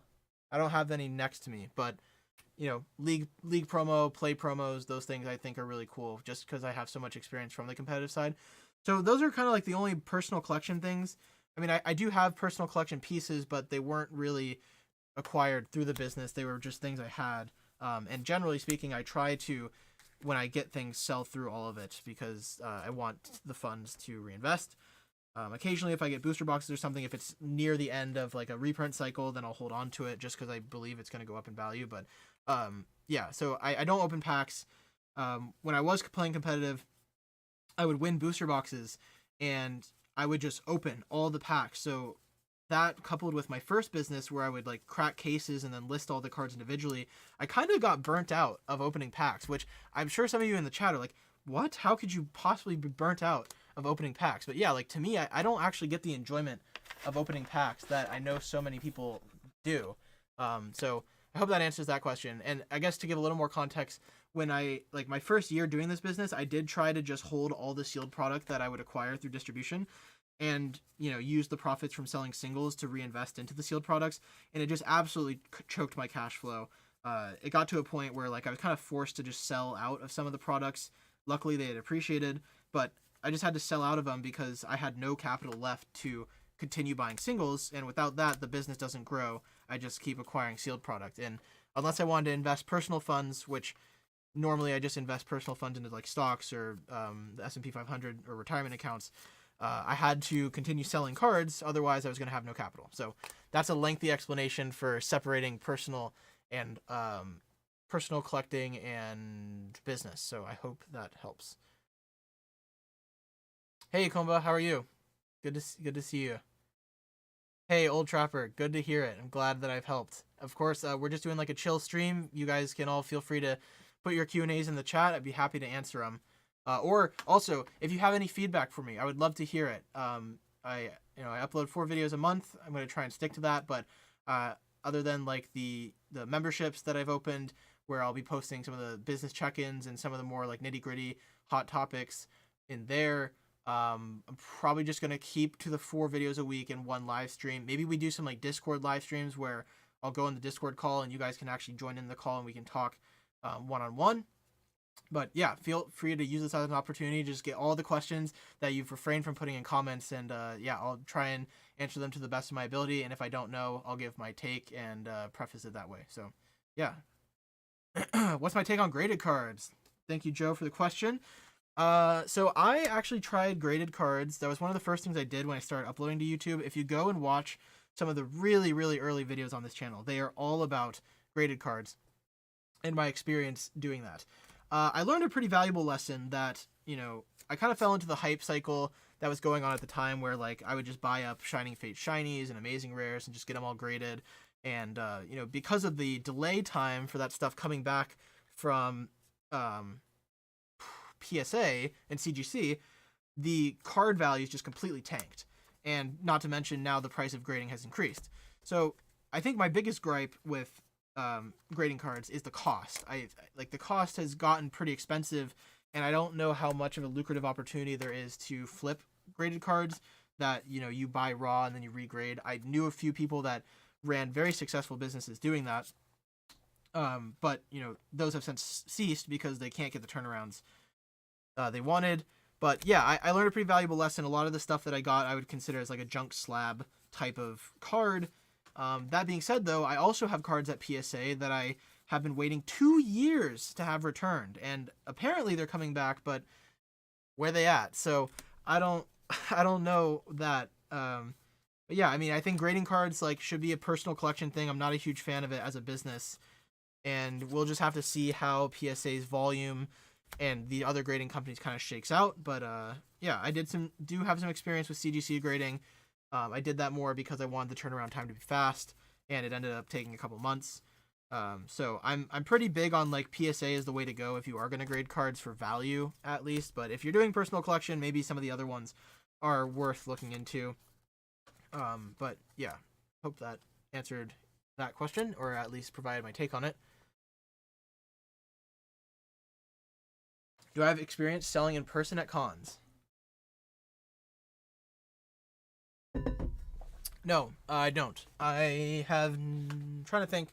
don't have any next to me, but league promo, play promos, those things I think are really cool just because I have so much experience from the competitive side. So those are kind of like the only personal collection things. I mean, I do have personal collection pieces, but they weren't really acquired through the business. They were just things I had. And generally speaking, I try to, when I get things, sell through all of it because I want the funds to reinvest. Occasionally, if I get booster boxes or something, if it's near the end of like a reprint cycle, then I'll hold on to it just because I believe it's going to go up in value. But yeah, so I don't open packs. When I was playing competitive, I would win booster boxes and I would just open all the packs. So that coupled with my first business where I would like crack cases and then list all the cards individually, I kind of got burnt out of opening packs, which I'm sure some of you in the chat are like, what? How could you possibly be burnt out of opening packs? But yeah, like to me, I don't actually get the enjoyment of opening packs that I know so many people do. So I hope that answers that question. And I guess to give a little more context, when I, like my first year doing this business, I did try to just hold all the sealed product that I would acquire through distribution and, you know, use the profits from selling singles to reinvest into the sealed products. And it just absolutely choked my cash flow. It got to a point where like I was kind of forced to just sell out of some of the products. Luckily they had appreciated, but I just had to sell out of them because I had no capital left to continue buying singles. And without that, the business doesn't grow. I just keep acquiring sealed product. And unless I wanted to invest personal funds, which normally I just invest personal funds into like stocks or the S&P 500 or retirement accounts, I had to continue selling cards. Otherwise, I was going to have no capital. So that's a lengthy explanation for separating personal and personal collecting and business. So I hope that helps. Hey, Komba, how are you? Good to see you. Hey, Old Trapper, good to hear it. I'm glad that I've helped. Of course, we're just doing like a chill stream. You guys can all feel free to put your Q&As in the chat. I'd be happy to answer them. Or also, if you have any feedback for me, I would love to hear it. I upload 4 videos a month. I'm going to try and stick to that. But other than like the memberships that I've opened, where I'll be posting some of the business check-ins and some of the more like nitty-gritty hot topics in there, I'm probably just going to keep to the 4 videos a week and 1 live stream. Maybe we do some like Discord live streams where I'll go in the Discord call and you guys can actually join in the call and we can talk one-on-one. But yeah, feel free to use this as an opportunity to just get all the questions that you've refrained from putting in comments. And yeah, I'll try and answer them to the best of my ability. And if I don't know, I'll give my take and preface it that way. So yeah. What's my take on graded cards? Thank you, Joe, for the question. So I actually tried graded cards. That was one of the first things I did when I started uploading to YouTube. If you go and watch some of the really, really early videos on this channel, they are all about graded cards and my experience doing that. I learned a pretty valuable lesson that, you know, I kind of fell into the hype cycle that was going on at the time where, like, I would just buy up Shining Fate Shinies and Amazing Rares and just get them all graded. And, you know, because of the delay time for that stuff coming back from PSA and CGC, the card values just completely tanked. And not to mention now the price of grading has increased. So I think my biggest gripe with grading cards is the cost. Like the cost has gotten pretty expensive, and I don't know how much of a lucrative opportunity there is to flip graded cards that, you know, you buy raw and then you regrade. I knew a few people that ran very successful businesses doing that, but you know, those have since ceased because they can't get the turnarounds they wanted. But yeah, I learned a pretty valuable lesson. A lot of the stuff that I got I would consider as like a junk slab type of card. That being said, though, I also have cards at PSA that I have been waiting 2 years to have returned, and apparently they're coming back, but where they at? So I don't know that. But yeah, I mean, I think grading cards like should be a personal collection thing. I'm not a huge fan of it as a business, and we'll just have to see how PSA's volume and the other grading companies kind of shakes out. But yeah, I do have some experience with CGC grading. I did that more because I wanted the turnaround time to be fast, and it ended up taking a couple months. So I'm pretty big on like PSA is the way to go if you are going to grade cards for value at least. But if you're doing personal collection, maybe some of the other ones are worth looking into. But yeah, hope that answered that question, or at least provided my take on it. Do I have experience selling in person at cons? No, I don't. I have trying to think.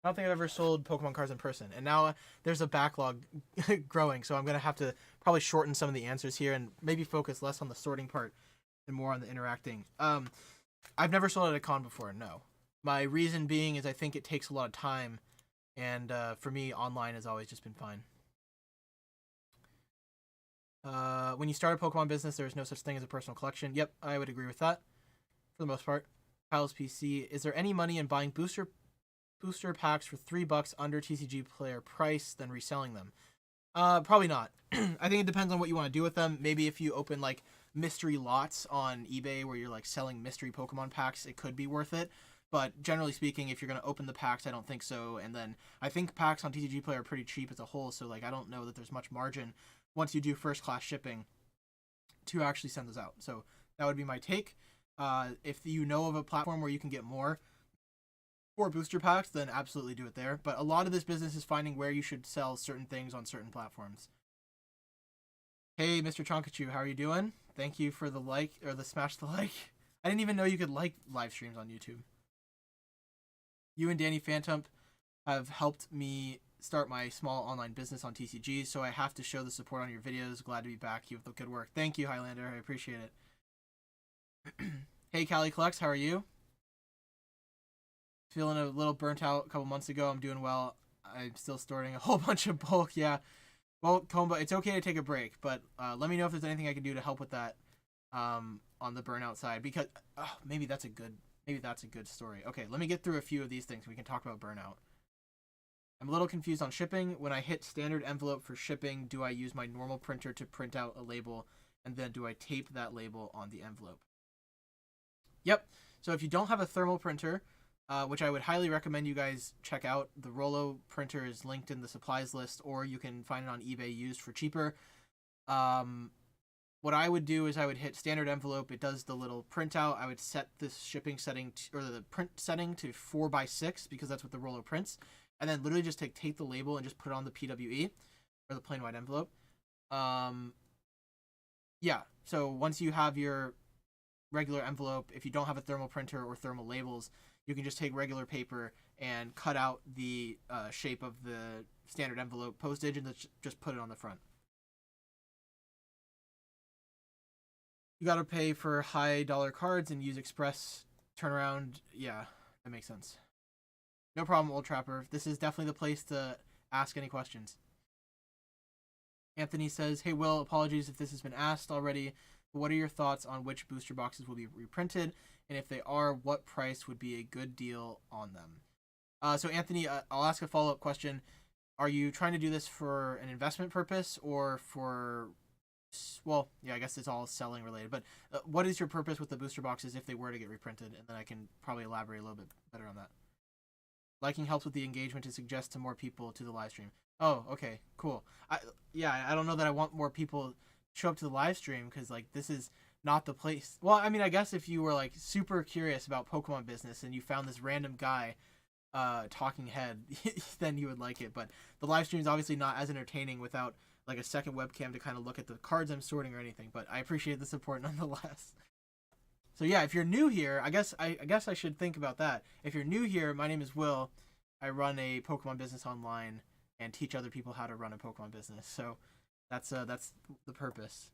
I don't think I've ever sold Pokemon cards in person, and now there's a backlog growing, so I'm gonna have to probably shorten some of the answers here and maybe focus less on the sorting part and more on the interacting. I've never sold at a con before. No, My reason being is I think it takes a lot of time, and for me, online has always just been fine. When you start a Pokemon business, there's no such thing as a personal collection. Yep, I would agree with that for the most part. Kyle's PC. Is there any money in buying booster packs for $3 under TCGplayer price than reselling them? Probably not. I think it depends on what you want to do with them. Maybe if you open like mystery lots on eBay where you're like selling mystery Pokemon packs, it could be worth it. But generally speaking, if you're going to open the packs, I don't think so. And then I think packs on TCGplayer are pretty cheap as a whole, so like I don't know that there's much margin once you do first class shipping to actually send those out. So that would be my take. If you know of a platform where you can get more for booster packs, then absolutely do it there. But a lot of this business is finding where you should sell certain things on certain platforms. Hey, Mr. Chonkachu, how are you doing? Thank you for the like, or the smash the like. I didn't even know you could like live streams on YouTube. You and Danny Phantom have helped me start my small online business on TCG, so I have to show the support on your videos. Glad to be back. You have the good work. Thank you, Highlander. I appreciate it. Hey, Callie Collects, how are you? Feeling a little burnt out a couple months ago. I'm doing well. I'm still storing a whole bunch of bulk. Yeah. Well, Comba, it's okay to take a break, but let me know if there's anything I can do to help with that on the burnout side, because maybe that's a good story. Okay, let me get through a few of these things. We can talk about burnout. I'm a little confused on shipping. When I hit standard envelope for shipping, do I use my normal printer to print out a label, and then do I tape that label on the envelope? Yep. So if you don't have a thermal printer, which I would highly recommend you guys check out, the Rollo printer is linked in the supplies list, or you can find it on eBay used for cheaper. What I would do is I would hit standard envelope. It does the little printout. I would set this shipping setting or the print setting to 4x6 because that's what the Rollo prints. And then literally just tape the label and just put it on the PWE or the plain white envelope. Yeah, so once you have your regular envelope, if you don't have a thermal printer or thermal labels, you can just take regular paper and cut out the shape of the standard envelope postage and just put it on the front. You got to pay for high dollar cards and use express turnaround. Yeah, that makes sense. No problem, Old Trapper. This is definitely the place to ask any questions. Anthony says, hey, Will, apologies if this has been asked already, but what are your thoughts on which booster boxes will be reprinted? And if they are, what price would be a good deal on them? So, Anthony, I'll ask a follow-up question. Are you trying to do this for an investment purpose or for... Well, yeah, I guess it's all selling related, but what is your purpose with the booster boxes if they were to get reprinted? And then I can probably elaborate a little bit better on that. Liking helps with the engagement to suggest to more people to the live stream. Oh, okay, cool. I don't know that I want more people show up to the live stream because like this is not the place. Well, I mean, I guess if you were like super curious about Pokemon business and you found this random guy talking head, then you would like it. But the live stream is obviously not as entertaining without like a second webcam to kind of look at the cards I'm sorting or anything. But I appreciate the support nonetheless. So yeah, if you're new here, I guess I should think about that. If you're new here, my name is Will. I run a Pokemon business online and teach other people how to run a Pokemon business. So that's the purpose.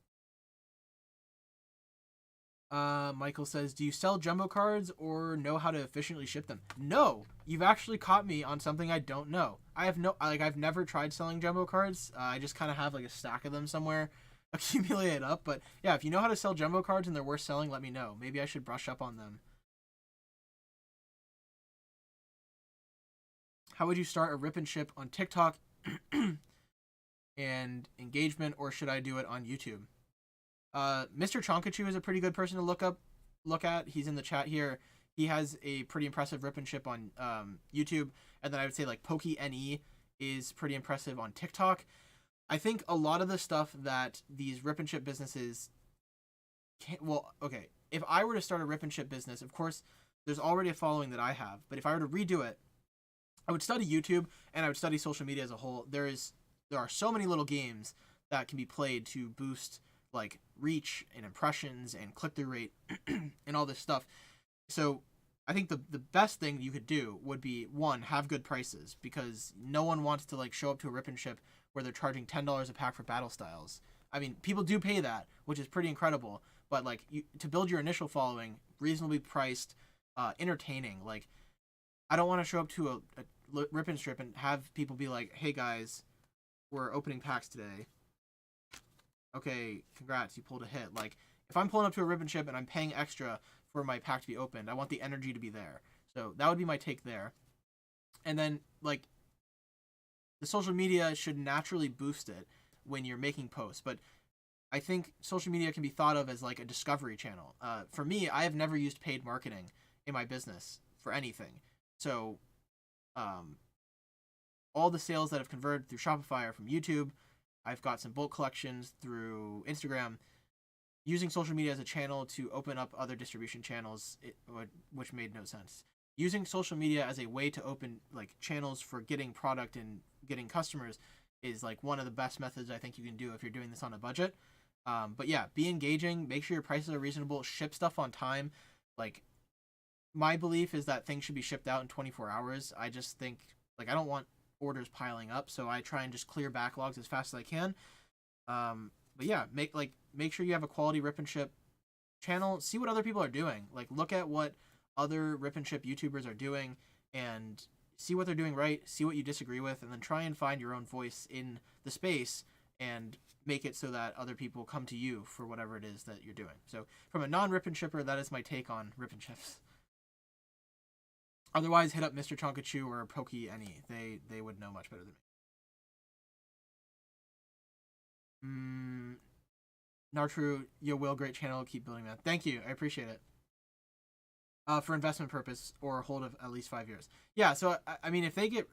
Michael says, do you sell jumbo cards or know how to efficiently ship them? No, you've actually caught me on something I don't know. I've never tried selling jumbo cards. I just kind of have like a stack of them somewhere accumulated up. But yeah, if you know how to sell jumbo cards and they're worth selling, let me know. Maybe I should brush up on them. How would you start a rip and ship on TikTok and engagement, or should I do it on YouTube? Mr. Chonkachu is a pretty good person to look at. He's in the chat here. He has a pretty impressive rip and ship on YouTube, and then I would say like PokeNE is pretty impressive on TikTok. I think a lot of the stuff that these rip and ship businesses if I were to start a rip and ship business, of course, there's already a following that I have, but if I were to redo it, I would study YouTube and I would study social media as a whole. There are so many little games that can be played to boost like reach and impressions and click-through rate and all this stuff. So I think the best thing you could do would be, one, have good prices, because no one wants to like show up to a rip and ship where they're charging $10 a pack for battle styles. I mean, people do pay that, which is pretty incredible, but like to build your initial following, reasonably priced, entertaining, like I don't want to show up to a rip and strip and have people be like, hey guys, we're opening packs today. Okay, congrats, you pulled a hit. Like, if I'm pulling up to a rip and strip and I'm paying extra for my pack to be opened, I want the energy to be there. So that would be my take there. And then, like, the social media should naturally boost it when you're making posts. But I think social media can be thought of as like a discovery channel. For me, I have never used paid marketing in my business for anything. So all the sales that have converted through Shopify are from YouTube. I've got some bulk collections through Instagram. Using social media as a channel to open up other distribution channels, which made no sense. Using social media as a way to open like channels for getting product and getting customers is like one of the best methods I think you can do if you're doing this on a budget. But yeah, be engaging, make sure your prices are reasonable, ship stuff on time. Like, my belief is that things should be shipped out in 24 hours. I just think, like, I don't want orders piling up, so I try and just clear backlogs as fast as I can. But yeah, make sure you have a quality rip and ship channel. See what other people are doing. Like, look at what other rip and ship YouTubers are doing and see what they're doing right, see what you disagree with, and then try and find your own voice in the space and make it so that other people come to you for whatever it is that you're doing. So from a non-rip and shipper, that is my take on rip and ships. Otherwise, hit up Mr. Chonkachu or Pokey Any. They would know much better than me. Nartru, you will, great channel. Keep building that. Thank you. I appreciate it. For investment purpose or hold of at least 5 years. Yeah, so I mean, if they get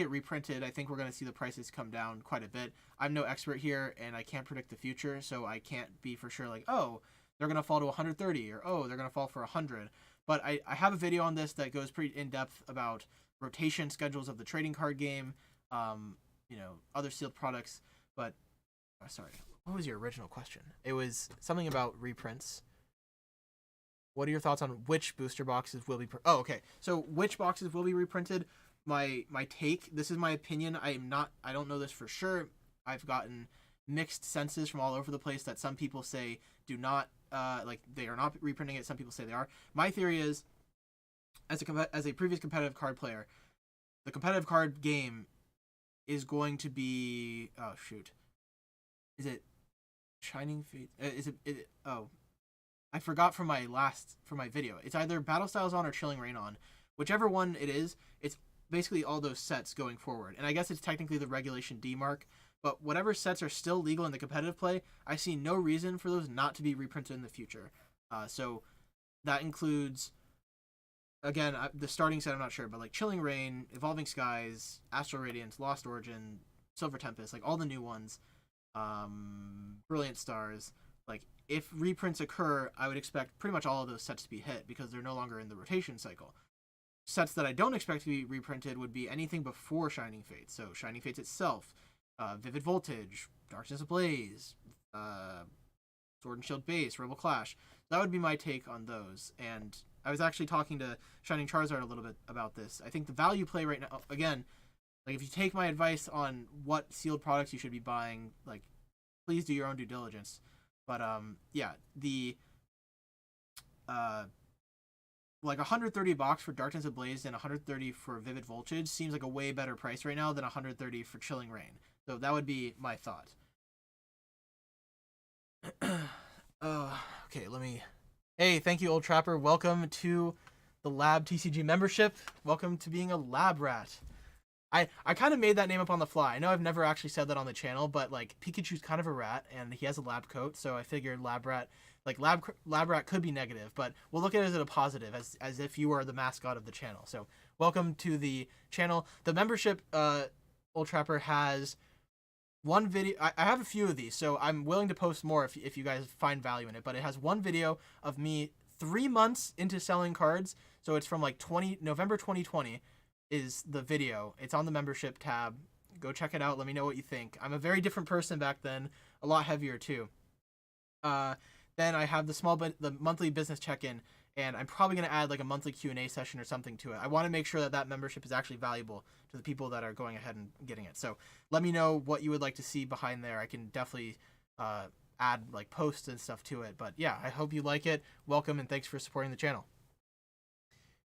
reprinted, I think we're going to see the prices come down quite a bit. I'm no expert here, and I can't predict the future, so I can't be for sure like, oh, they're going to fall to 130, or oh, they're going to fall for 100. But I have a video on this that goes pretty in depth about rotation schedules of the trading card game, other sealed products. But sorry, what was your original question? It was something about reprints. What are your thoughts on which booster boxes will be... okay. So which boxes will be reprinted? My take, this is my opinion. I don't know this for sure. I've gotten mixed senses from all over the place that some people say do not, they are not reprinting it. Some people say they are. My theory is, as a previous competitive card player, the competitive card game is going to be... Oh, shoot. Is it Shining Fate? I forgot from my video. It's either Battle Styles On or Chilling Reign On. Whichever one it is, it's basically all those sets going forward. And I guess it's technically the Regulation D mark, but whatever sets are still legal in the competitive play, I see no reason for those not to be reprinted in the future. So that includes, again, the starting set I'm not sure, but like Chilling Reign, Evolving Skies, Astral Radiance, Lost Origin, Silver Tempest, like all the new ones, Brilliant Stars. Like, if reprints occur, I would expect pretty much all of those sets to be hit because they're no longer in the rotation cycle. Sets that I don't expect to be reprinted would be anything before Shining Fates. So Shining Fates itself, Vivid Voltage, Darkness Ablaze, Sword and Shield Base, Rebel Clash. That would be my take on those. And I was actually talking to Shining Charizard a little bit about this. I think the value play right now, again, like if you take my advice on what sealed products you should be buying, like please do your own due diligence. But yeah, the like 130 box for Darkness Ablaze and 130 for Vivid Voltage seems like a way better price right now than 130 for Chilling Reign. So that would be my thought. Okay, Hey, thank you, Old Trapper. Welcome to the Lab TCG membership. Welcome to being a lab rat. I kind of made that name up on the fly. I know I've never actually said that on the channel, but like Pikachu's kind of a rat and he has a lab coat, so I figured lab rat, like lab rat could be negative, but we'll look at it as a positive, as if you are the mascot of the channel. So welcome to the channel. The membership, Old Trapper, has one video. I have a few of these, so I'm willing to post more if you guys find value in it, but it has one video of me 3 months into selling cards. So it's from like November 2020 is the video. It's on the membership tab. Go check it out. Let me know what you think. I'm a very different person back then, a lot heavier too. Then I have the monthly business check-in, and I'm probably going to add like a monthly Q&A session or something to it. I want to make sure that membership is actually valuable to the people that are going ahead and getting it. So let me know what you would like to see behind there. I can definitely add like posts and stuff to it. But yeah, I hope you like it. Welcome and thanks for supporting the channel.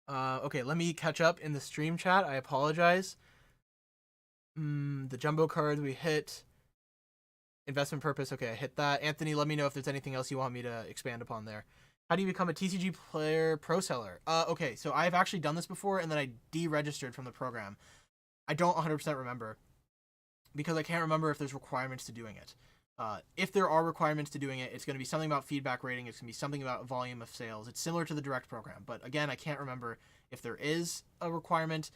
Okay, let me catch up in the stream chat. I apologize. The jumbo card we hit. Investment purpose. Okay, I hit that. Anthony, let me know if there's anything else you want me to expand upon there. How do you become a TCG player pro seller? Okay, so I've actually done this before, and then I deregistered from the program. I don't 100% remember because I can't remember if there's requirements to doing it. If there are requirements to doing it, it's going to be something about feedback rating. It's going to be something about volume of sales. It's similar to the direct program. But again, I can't remember if there is a requirement.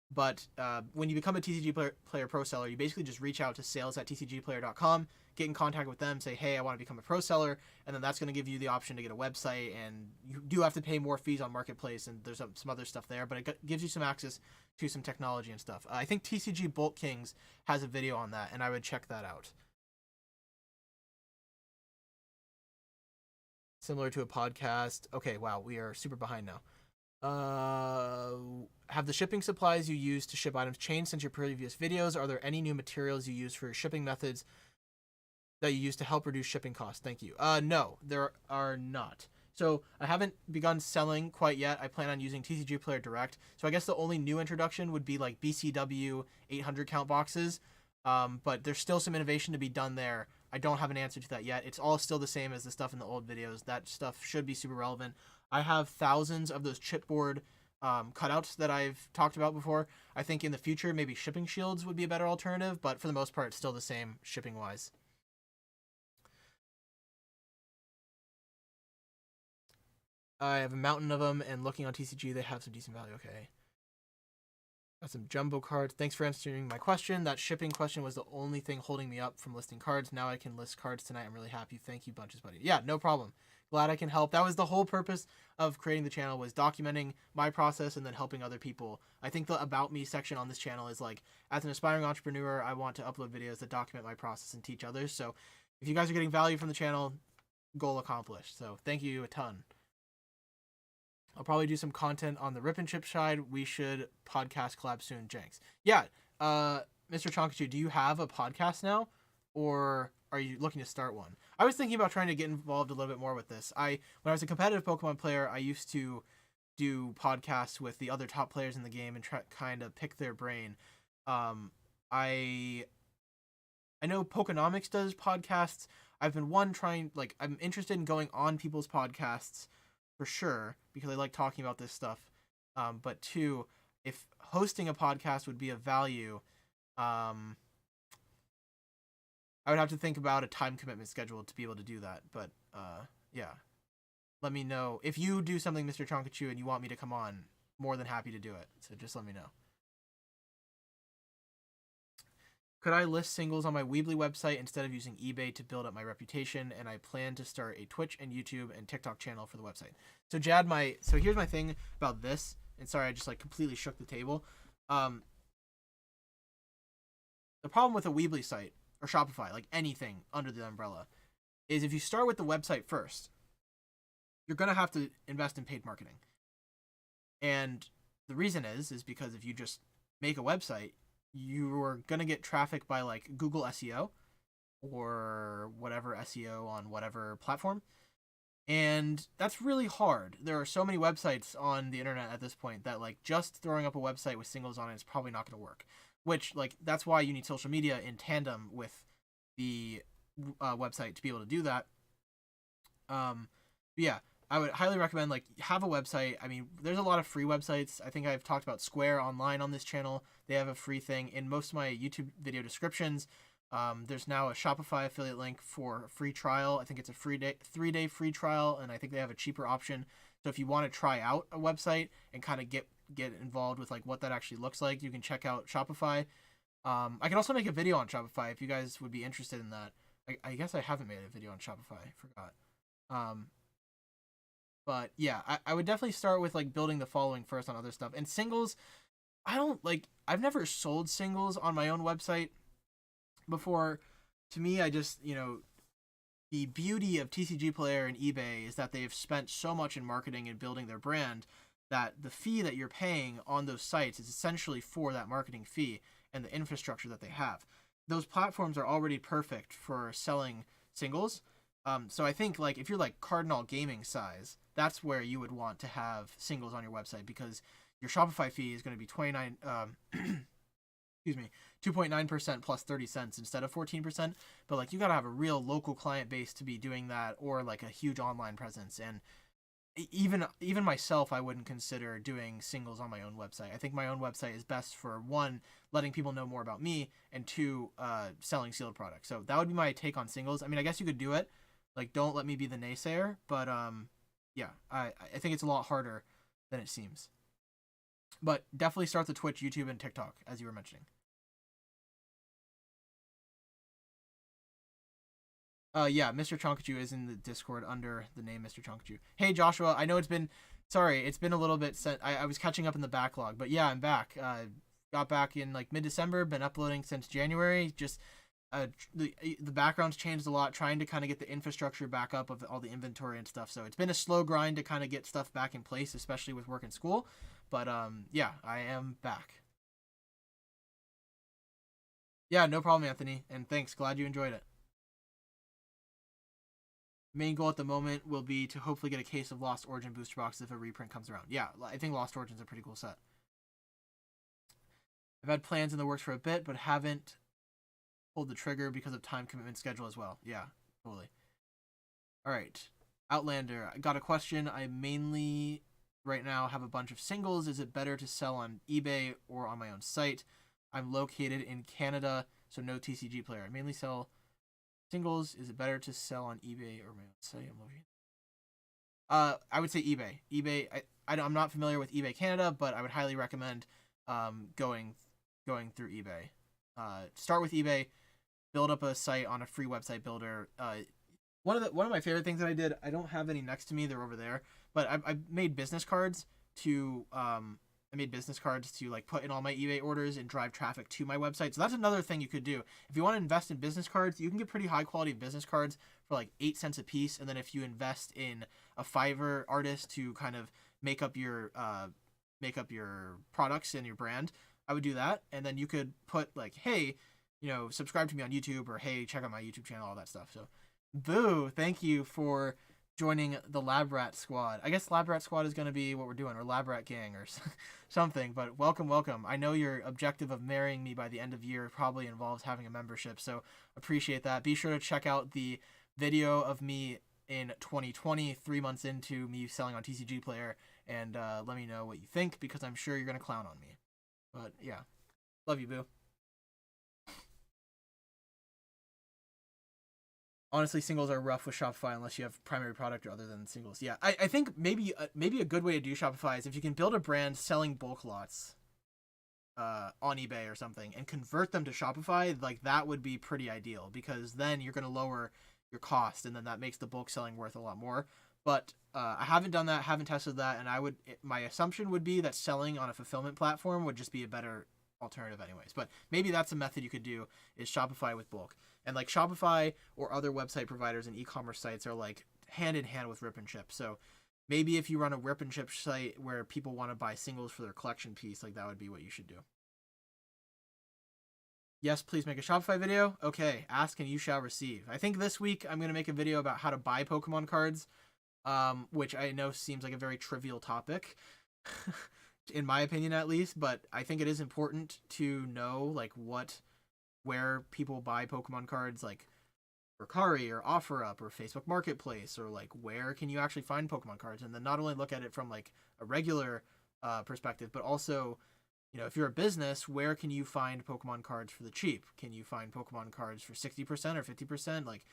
But when you become a TCG player pro seller, you basically just reach out to sales@tcgplayer.com, get in contact with them, say, hey, I want to become a pro seller, and then that's going to give you the option to get a website, and you do have to pay more fees on Marketplace, and there's some other stuff there, but it gives you some access to some technology and stuff. I think TCG Bolt Kings has a video on that, and I would check that out. Similar to a podcast. Okay, wow, we are super behind now. Have the shipping supplies you use to ship items changed since your previous videos? Are there any new materials you use for your shipping methods that you use to help reduce shipping costs? Thank you. No, there are not. So I haven't begun selling quite yet. I plan on using TCG Player Direct. So I guess the only new introduction would be like BCW 800 count boxes. But there's still some innovation to be done there. I don't have an answer to that yet. It's all still the same as the stuff in the old videos. That stuff should be super relevant. I have thousands of those chipboard cutouts that I've talked about before. I think in the future, maybe shipping shields would be a better alternative, but for the most part, it's still the same shipping-wise. I have a mountain of them, and looking on TCG, they have some decent value. Okay. Got some jumbo cards. Thanks for answering my question. That shipping question was the only thing holding me up from listing cards. Now I can list cards tonight. I'm really happy. Thank you, bunches, buddy. Yeah, no problem. Glad I can help. That was the whole purpose of creating the channel, was documenting my process and then helping other people. I think the About Me section on this channel is like, as an aspiring entrepreneur, I want to upload videos that document my process and teach others. So if you guys are getting value from the channel, goal accomplished. So thank you a ton. I'll probably do some content on the Rip and Chip side. We should podcast collab soon, Jenks. Yeah, Mr. Chonkachu, do you have a podcast now, or are you looking to start one? I was thinking about trying to get involved a little bit more with this. When I was a competitive Pokemon player, I used to do podcasts with the other top players in the game and try kind of pick their brain. I know Pokenomics does podcasts. I've been I'm interested in going on people's podcasts for sure, because I like talking about this stuff. But two, if hosting a podcast would be of value, I would have to think about a time commitment schedule to be able to do that. But yeah, let me know. If you do something, Mr. Chonkachu, and you want me to come on, more than happy to do it. So just let me know. Could I list singles on my Weebly website instead of using eBay to build up my reputation? And I plan to start a Twitch and YouTube and TikTok channel for the website. So Jad, so here's my thing about this. And sorry, I just completely shook the table. The problem with a Weebly site or Shopify, like anything under the umbrella, is if you start with the website first, you're gonna have to invest in paid marketing. And the reason is because if you just make a website, you are going to get traffic by Google SEO or whatever SEO on whatever platform. And that's really hard. There are so many websites on the internet at this point that just throwing up a website with singles on it is probably not going to work. Which that's why you need social media in tandem with the website to be able to do that. Yeah, I would highly recommend have a website. I mean, there's a lot of free websites. I think I've talked about Square Online on this channel. They have a free thing. In most of my YouTube video descriptions, there's now a Shopify affiliate link for a free trial. I think it's a 3-day free trial, and I think they have a cheaper option. So if you want to try out a website and kind of get involved with what that actually looks like, you can check out Shopify. I can also make a video on Shopify if you guys would be interested in that. I guess I haven't made a video on Shopify. I forgot. But yeah, I would definitely start with building the following first on other stuff. And singles, I've never sold singles on my own website before. To me, I just, the beauty of TCG Player and eBay is that they've spent so much in marketing and building their brand that the fee that you're paying on those sites is essentially for that marketing fee and the infrastructure that they have. Those platforms are already perfect for selling singles. So I think if you're Cardinal Gaming size, that's where you would want to have singles on your website, because your Shopify fee is going to be 29 excuse me, 2.9% plus 30 cents instead of 14%. But like, you got to have a real local client base to be doing that, or like a huge online presence. And even myself, I wouldn't consider doing singles on my own website. I think my own website is best for, one, letting people know more about me, and two, selling sealed products. So that would be my take on singles. I mean, I guess you could do it. Like, don't let me be the naysayer, but yeah, I think it's a lot harder than it seems. But definitely start the Twitch, YouTube, and TikTok, as you were mentioning. Yeah, Mr. Chonkachu is in the Discord under the name Mr. Chonkachu. Hey, Joshua, I know it's been a little bit I was catching up in the backlog, but yeah, I'm back. Got back in like mid-December, been uploading since January. Just the background's changed a lot, trying to kind of get the infrastructure back up of all the inventory and stuff. So it's been a slow grind to kind of get stuff back in place, especially with work and school. But yeah, I am back. Yeah, no problem, Anthony, and thanks. Glad you enjoyed it. Main goal at the moment will be to hopefully get a case of Lost Origin booster boxes if a reprint comes around. Yeah, I think Lost Origin's a pretty cool set. I've had plans in the works for a bit, but haven't pulled the trigger because of time commitment schedule as well. Yeah, totally. All right. Outlander, I got a question. I mainly right now have a bunch of singles. Is it better to sell on eBay or on my own site? I'm located in Canada, so no TCG player. I mainly sell singles. Is it better to sell on eBay or my own site? I'm located. I would say eBay. eBay. I'm not familiar with eBay Canada, but I would highly recommend going through eBay. Start with eBay. Build up a site on a free website builder. One of my favorite things that I did. I don't have any next to me; they're over there. But I made business cards to like put in all my eBay orders and drive traffic to my website. So that's another thing you could do. If you want to invest in business cards, you can get pretty high quality business cards for like 8 cents a piece. And then if you invest in a Fiverr artist to kind of make up your products and your brand, I would do that. And then you could put like, hey, subscribe to me on YouTube, or hey, check out my YouTube channel, all that stuff. So, Boo, thank you for joining the Lab Rat Squad. I guess Lab Rat Squad is going to be what we're doing, or Lab Rat Gang, or something. But welcome. I know your objective of marrying me by the end of year probably involves having a membership, so appreciate that. Be sure to check out the video of me in 2020, 3 months into me selling on TCGplayer, and let me know what you think, because I'm sure you're going to clown on me. But yeah, love you, Boo. Honestly, singles are rough with Shopify unless you have primary product or other than singles. Yeah, I think maybe a good way to do Shopify is if you can build a brand selling bulk lots on eBay or something and convert them to Shopify. Like, that would be pretty ideal, because then you're going to lower your cost, and then that makes the bulk selling worth a lot more. But I haven't done that, haven't tested that, and my assumption would be that selling on a fulfillment platform would just be a better alternative anyways. But maybe that's a method you could do, is Shopify with bulk. And like, Shopify or other website providers and e-commerce sites are like hand in hand with Rip and Ship. So maybe if you run a Rip and Ship site where people want to buy singles for their collection piece, like, that would be what you should do. Yes, please make a Shopify video. Okay, ask and you shall receive. I think this week I'm going to make a video about how to buy Pokemon cards, which I know seems like a very trivial topic, in my opinion at least, but I think it is important to know like where people buy Pokemon cards, like Mercari or OfferUp or Facebook Marketplace, or like where can you actually find Pokemon cards, and then not only look at it from like a regular perspective, but also, if you're a business, where can you find Pokemon cards for the cheap? Can you find Pokemon cards for 60% or 50%? Like,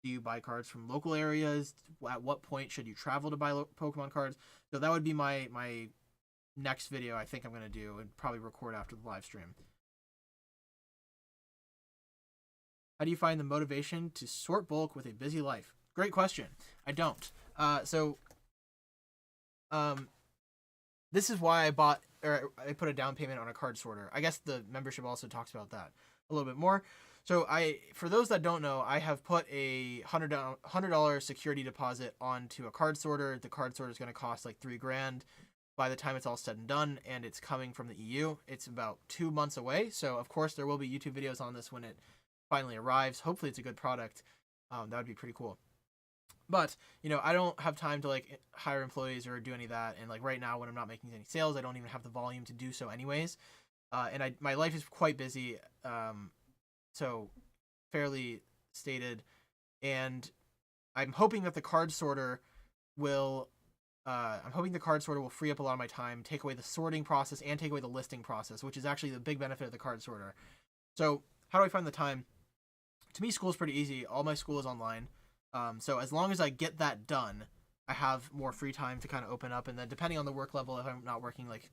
do you buy cards from local areas? At what point should you travel to buy Pokemon cards? So that would be my next video I think I'm going to do, and probably record after the live stream. How do you find the motivation to sort bulk with a busy life? Great question. I don't. This is why I put a down payment on a card sorter. I guess the membership also talks about that a little bit more. So for those that don't know, I have put a $100 security deposit onto a card sorter. The card sorter is going to cost like $3,000 by the time it's all said and done, and it's coming from the EU. It's about 2 months away. So of course there will be YouTube videos on this when it finally arrives. Hopefully it's a good product. That would be pretty cool. But I don't have time to like hire employees or do any of that. And like right now, when I'm not making any sales, I don't even have the volume to do so, anyways. And my life is quite busy, so fairly stated. And I'm hoping that the card sorter will. I'm hoping the card sorter will free up a lot of my time, take away the sorting process, and take away the listing process, which is actually the big benefit of the card sorter. So how do I find the time? To me, school is pretty easy. All my school is online. So as long as I get that done, I have more free time to kind of open up. And then depending on the work level, if I'm not working like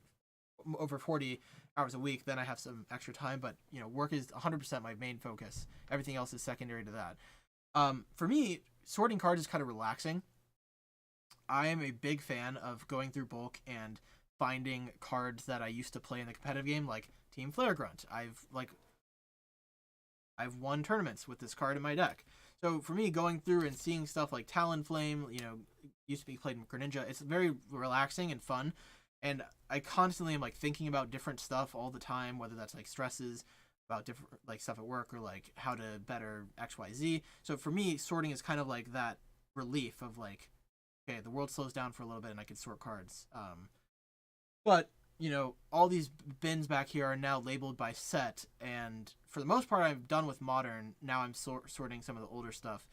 over 40 hours a week, then I have some extra time. But work is 100% my main focus. Everything else is secondary to that. For me, sorting cards is kind of relaxing. I am a big fan of going through bulk and finding cards that I used to play in the competitive game, like Team Flare Grunt. I've won tournaments with this card in my deck. So for me, going through and seeing stuff like Talonflame, used to be played in Greninja, it's very relaxing and fun. And I constantly am like thinking about different stuff all the time, whether that's like stresses about different like stuff at work or like how to better XYZ. So for me, sorting is kind of like that relief of like, okay, the world slows down for a little bit and I can sort cards. But all these bins back here are now labeled by set, and for the most part, I'm done with modern. Now I'm sorting some of the older stuff.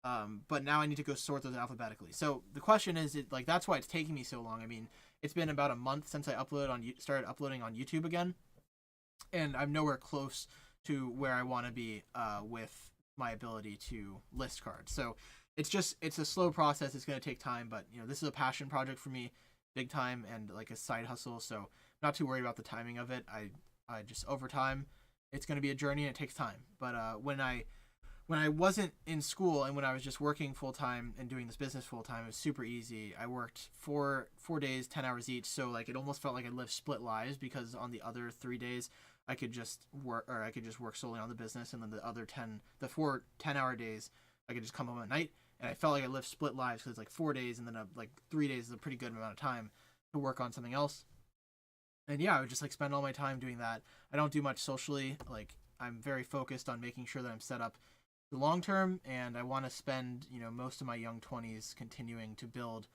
But now I need to go sort those alphabetically. So the question is, that's why it's taking me so long. I mean, it's been about a month since I started uploading on YouTube again, and I'm nowhere close to where I want to be with my ability to list cards. So it's a slow process. It's going to take time, but this is a passion project for me, big time, and like a side hustle. So I'm not too worried about the timing of it. I just over time, it's going to be a journey and it takes time. But when I wasn't in school and when I was just working full time and doing this business full time, it was super easy. I worked 4 days, 10 hours each. So like it almost felt like I lived split lives, because on the other 3 days I could just work solely on the business, and then the 4 10-hour days I could just come home at night. And I felt like I lived split lives, because it's like 4 days and then like 3 days is a pretty good amount of time to work on something else. And yeah, I would just like spend all my time doing that. I don't do much socially. Like I'm very focused on making sure that I'm set up the long term, and I want to spend most of my young 20s continuing to build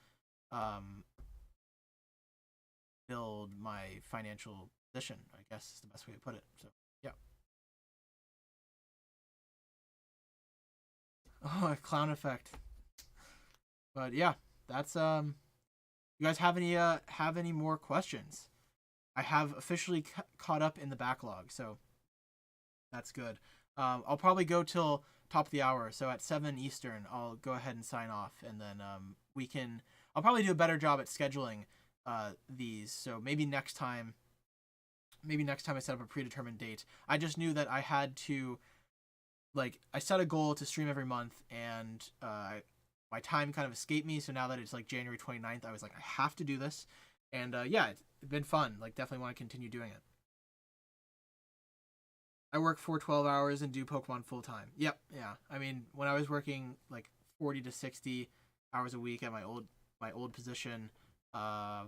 my financial position, I guess is the best way to put it. So yeah. Oh, a clown effect. But yeah, that's you guys have any more questions? I have officially caught up in the backlog, so that's good. I'll probably go till top of the hour, so at 7 Eastern, I'll go ahead and sign off, and then I'll probably do a better job at scheduling these. So maybe next time I set up a predetermined date. I just knew that I had to, like, I set a goal to stream every month, and my time kind of escaped me. So now that it's like January 29th, I was like, I have to do this. And yeah, it's been fun. Like, definitely want to continue doing it. I work for 12 hours and do Pokemon full time. Yep, yeah. I mean, when I was working like 40 to 60 hours a week at my old position, uh,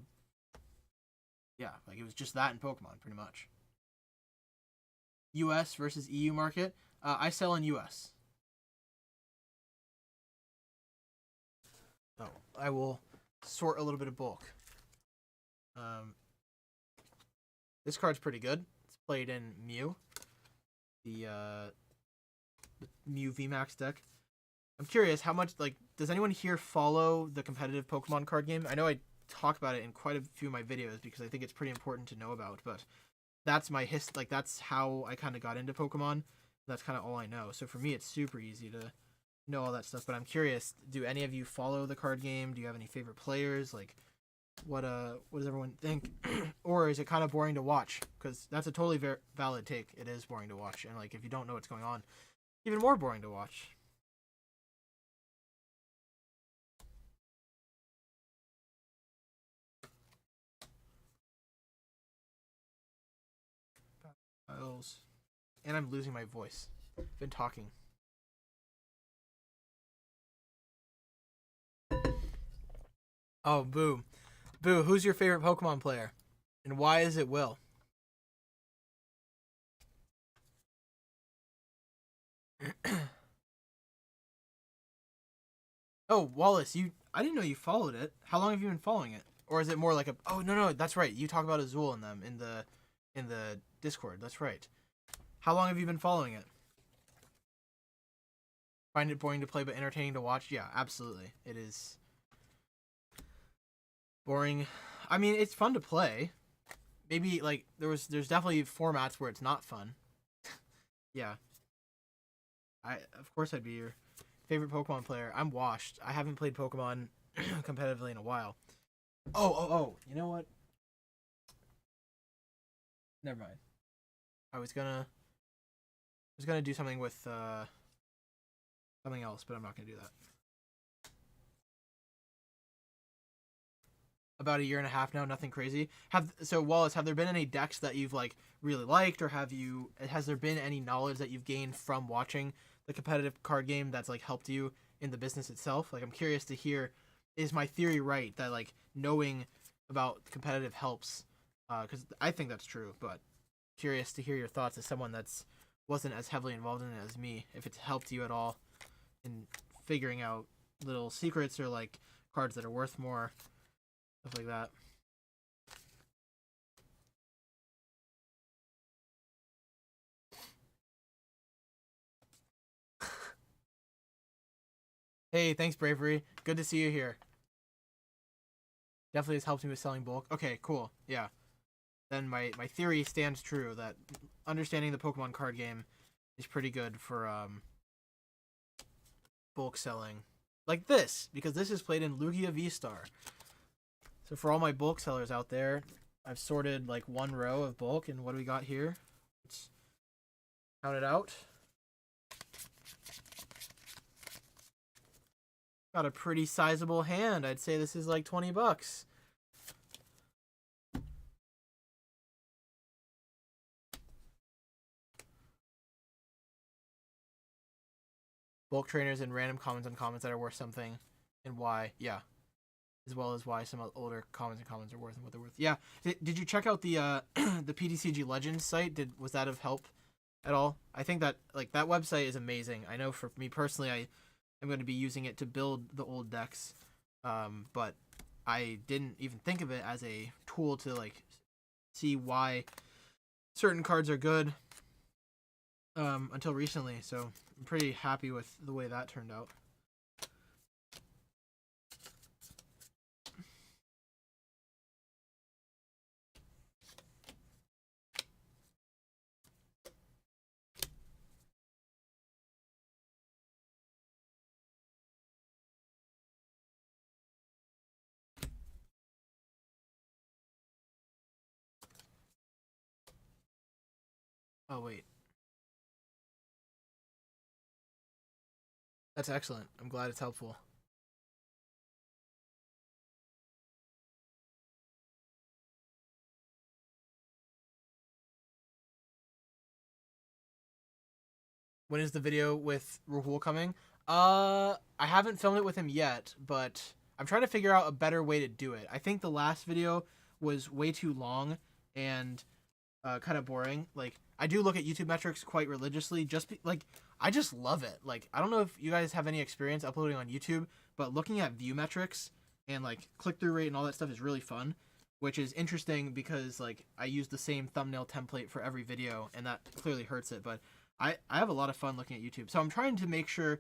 yeah, like it was just that in Pokemon pretty much. U.S. versus EU market. I sell in U.S. So I will sort a little bit of bulk. Um, this card's pretty good. It's played in Mew, the Mew VMAX deck. I'm curious, how much, like, does anyone here follow the competitive Pokemon card game? I know I talk about it in quite a few of my videos because I think it's pretty important to know about, but that's my that's how I kind of got into Pokemon. That's kind of all I know. So for me, it's super easy to know all that stuff. But I'm curious, do any of you follow the card game? Do you have any favorite players? Like, what does everyone think? Or is it kind of boring to watch? Because that's a totally valid take. It is boring to watch, and like if you don't know what's going on, even more boring to watch. And I'm losing my voice. I've been talking. Oh, boo. Boo, who's your favorite Pokemon player? And why is it Will? Oh, Wallace, I didn't know you followed it. How long have you been following it? Or is it more like a? Oh no, that's right. You talk about Azul and them in the Discord. That's right. How long have you been following it? Find it boring to play but entertaining to watch? Yeah, absolutely. It is boring. I mean, it's fun to play. Maybe like there's definitely formats where it's not fun. Yeah. Of course I'd be your favorite Pokemon player. I'm washed. I haven't played Pokemon competitively in a while. Oh. You know what? Never mind. I was gonna do something with something else, but I'm not gonna do that. About a year and a half now, nothing crazy. Wallace, have there been any decks that you've like really liked, or has there been any knowledge that you've gained from watching the competitive card game that's like helped you in the business itself? Like I'm curious to hear, is my theory right that like knowing about competitive helps? Because I think that's true, but curious to hear your thoughts as someone that's wasn't as heavily involved in it as me. If it's helped you at all in figuring out little secrets or like cards that are worth more, stuff like that. Hey, thanks, Bravery. Good to see you here. Definitely has helped me with selling bulk. Okay, cool. Yeah. Then my theory stands true that understanding the Pokemon card game is pretty good for bulk selling. Like this, because this is played in Lugia V-Star. So for all my bulk sellers out there, I've sorted like one row of bulk, and what do we got here? Let's count it out. Got a pretty sizable hand. I'd say this is like $20. Bulk trainers and random commons and commons that are worth something, and why? Yeah, as well as why some older commons and commons are worth and what they're worth. Yeah. Did you check out the the PTCG Legends site? Was that of help at all? I think that like that website is amazing. I know for me personally, I am going to be using it to build the old decks, but I didn't even think of it as a tool to like see why certain cards are good until recently. So I'm pretty happy with the way that turned out. Oh wait, that's excellent. I'm glad it's helpful. When is the video with Rahul coming? I haven't filmed it with him yet, but I'm trying to figure out a better way to do it. I think the last video was way too long and kind of boring. Like I do look at YouTube metrics quite religiously. Like I just love it. Like I don't know if you guys have any experience uploading on YouTube, but looking at view metrics and like click through rate and all that stuff is really fun. Which is interesting because like I use the same thumbnail template for every video, and that clearly hurts it. But I have a lot of fun looking at YouTube, so I'm trying to make sure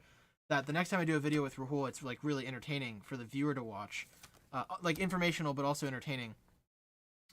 that the next time I do a video with Rahul, it's like really entertaining for the viewer to watch, like informational but also entertaining.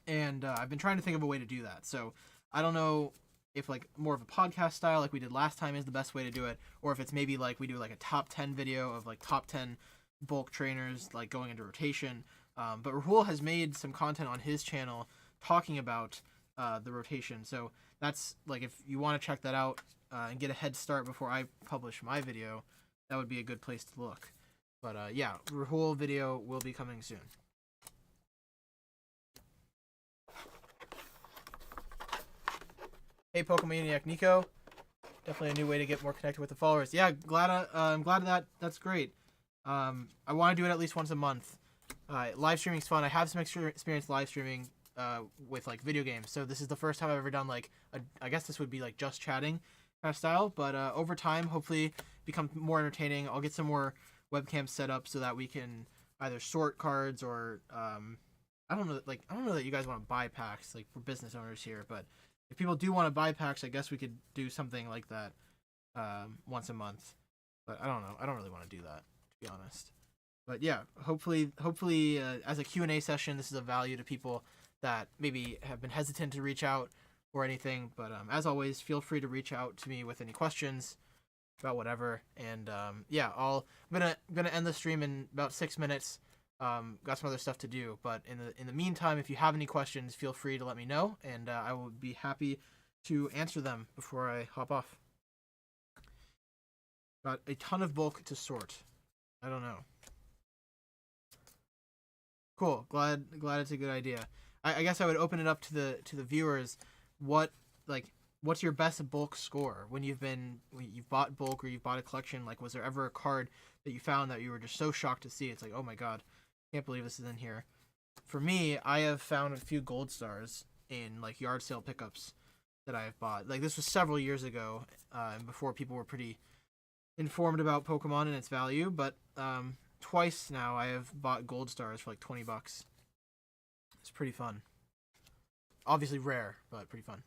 And I've been trying to think of a way to do that. So I don't know if like more of a podcast style like we did last time is the best way to do it, or if it's maybe like we do like a top 10 video of like top 10 bulk trainers like going into rotation. But Rahul has made some content on his channel talking about the rotation. So that's like if you want to check that out and get a head start before I publish my video, that would be a good place to look. But yeah, Rahul video will be coming soon. Hey, Pokemaniac Nico. Definitely a new way to get more connected with the followers. Yeah, I'm glad that that's great. I want to do it at least once a month. Live streaming's fun. I have some experience live streaming with like video games. So this is the first time I've ever done like I guess this would be like just chatting kind of style. But over time, hopefully, become more entertaining. I'll get some more webcam set up so that we can either sort cards or I don't know, I don't know that you guys want to buy packs, like, for business owners here, but if people do want to buy packs, I guess we could do something like that once a month. But I don't know. I don't really want to do that, to be honest. But yeah, hopefully, as a Q&A session, this is of value to people that maybe have been hesitant to reach out or anything. But as always, feel free to reach out to me with any questions about whatever. And yeah, I'm gonna end the stream in about 6 minutes. Got some other stuff to do, but in the meantime, if you have any questions, feel free to let me know, and I will be happy to answer them before I hop off. Got a ton of bulk to sort. I don't know. Cool. Glad it's a good idea. I guess I would open it up to the viewers. What's your best bulk score when you've bought bulk or you've bought a collection? Like, was there ever a card that you found that you were just so shocked to see? It's like, oh my god, can't believe this is in here. For me, I have found a few gold stars in like yard sale pickups that I have bought. Like, this was several years ago, before people were pretty informed about Pokemon and its value. But twice now I have bought gold stars for like $20. It's pretty fun. Obviously rare, but pretty fun.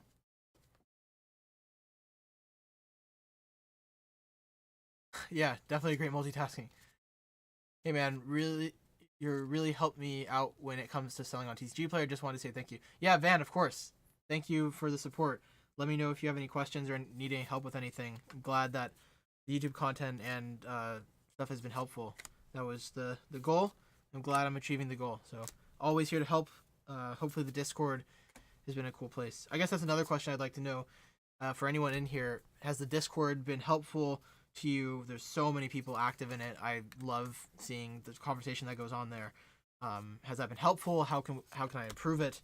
Yeah, definitely great multitasking. Hey man, you're really helped me out when it comes to selling on TCGplayer. Just wanted to say thank you. Yeah, Van, of course. Thank you for the support. Let me know if you have any questions or need any help with anything. I'm glad that the YouTube content and stuff has been helpful. That was the goal. I'm glad I'm achieving the goal. So always here to help. Hopefully the Discord has been a cool place. I guess that's another question I'd like to know for anyone in here. Has the Discord been helpful to you? There's so many people active in it. I love seeing the conversation that goes on there. Has that been helpful? How can I improve it?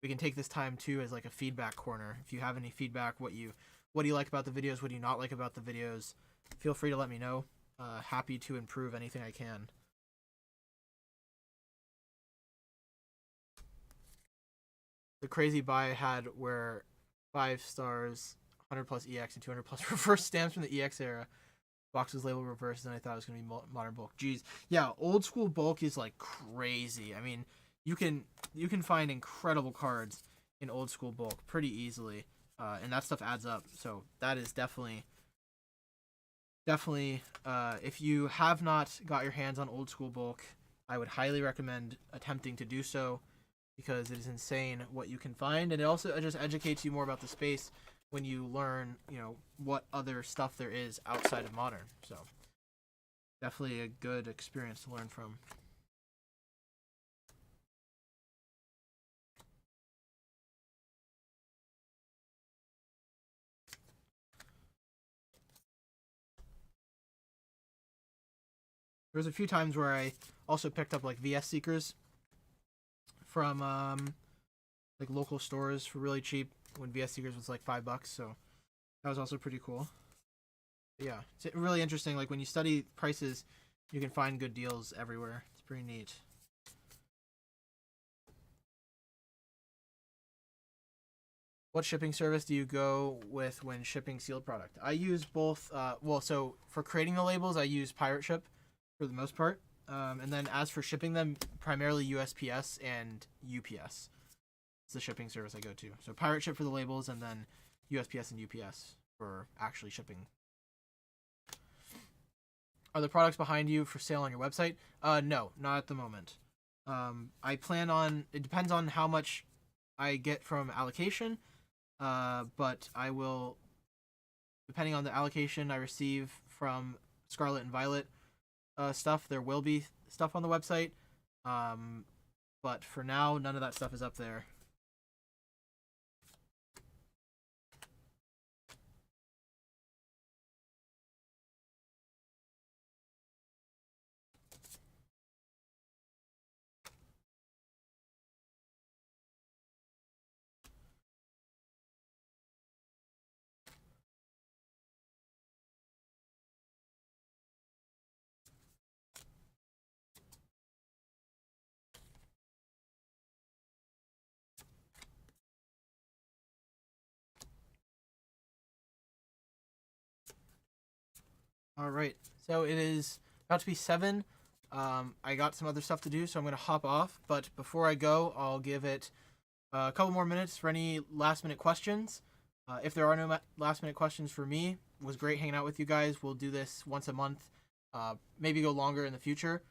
We can take this time too as like a feedback corner. If you have any feedback, what do you like about the videos? What do you not like about the videos? Feel free to let me know. Happy to improve anything I can. The crazy buy I had where 5 stars, 100 plus EX and 200 plus reverse stamps from the EX era. Box was labeled reverse, and I thought it was going to be modern bulk. Jeez. Yeah, old school bulk is like crazy. I mean, you can find incredible cards in old school bulk pretty easily, and that stuff adds up. So that is definitely if you have not got your hands on old school bulk, I would highly recommend attempting to do so, because it is insane what you can find, and it also just educates you more about the space when you learn, what other stuff there is outside of modern. So definitely a good experience to learn from. There's a few times where I also picked up like VS Seekers from like local stores for really cheap when VS Seekers was like $5, so that was also pretty cool. But yeah, it's really interesting. Like, when you study prices, you can find good deals everywhere. It's pretty neat. What shipping service do you go with when shipping sealed product? I use both. So for creating the labels, I use Pirate Ship for the most part. And then as for shipping them, primarily USPS and UPS. It's the shipping service I go to. So Pirate Ship for the labels, and then USPS and UPS for actually shipping. Are the products behind you for sale on your website? No, not at the moment. I plan on, it depends on how much I get from allocation, but I will, depending on the allocation I receive from Scarlet and Violet stuff, there will be stuff on the website. But for now, none of that stuff is up there. All right, so it is about to be 7. I got some other stuff to do, so I'm going to hop off. But before I go, I'll give it a couple more minutes for any last-minute questions. If there are no last-minute questions for me, it was great hanging out with you guys. We'll do this once a month, maybe go longer in the future.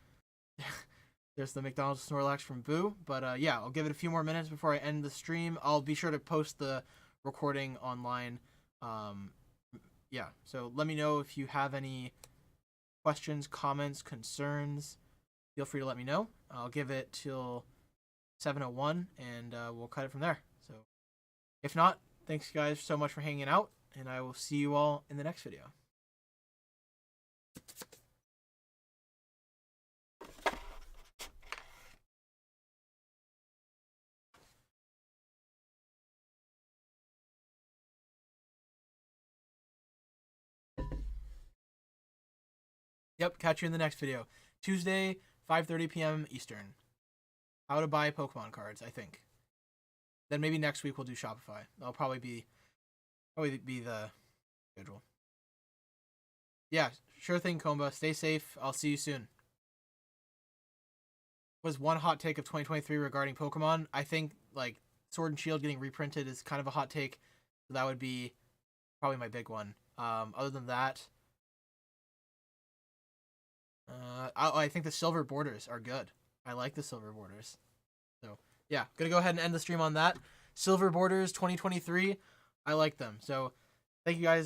There's the McDonald's Snorlax from Boo. But yeah, I'll give it a few more minutes before I end the stream. I'll be sure to post the recording online. Yeah, so let me know if you have any questions, comments, concerns. Feel free to let me know. I'll give it till 7:01, and we'll cut it from there. So if not, thanks guys so much for hanging out, and I will see you all in the next video. Yep, catch you in the next video. Tuesday, 5:30 p.m. Eastern. How to buy Pokemon cards, I think. Then maybe next week we'll do Shopify. That'll probably be the schedule. Yeah, sure thing, Komba. Stay safe. I'll see you soon. Was one hot take of 2023 regarding Pokemon? I think like Sword and Shield getting reprinted is kind of a hot take. So that would be probably my big one. Other than that, I think the silver borders are good. I like the silver borders. So yeah, gonna go ahead and end the stream on that. Silver borders 2023. I like them. So thank you guys.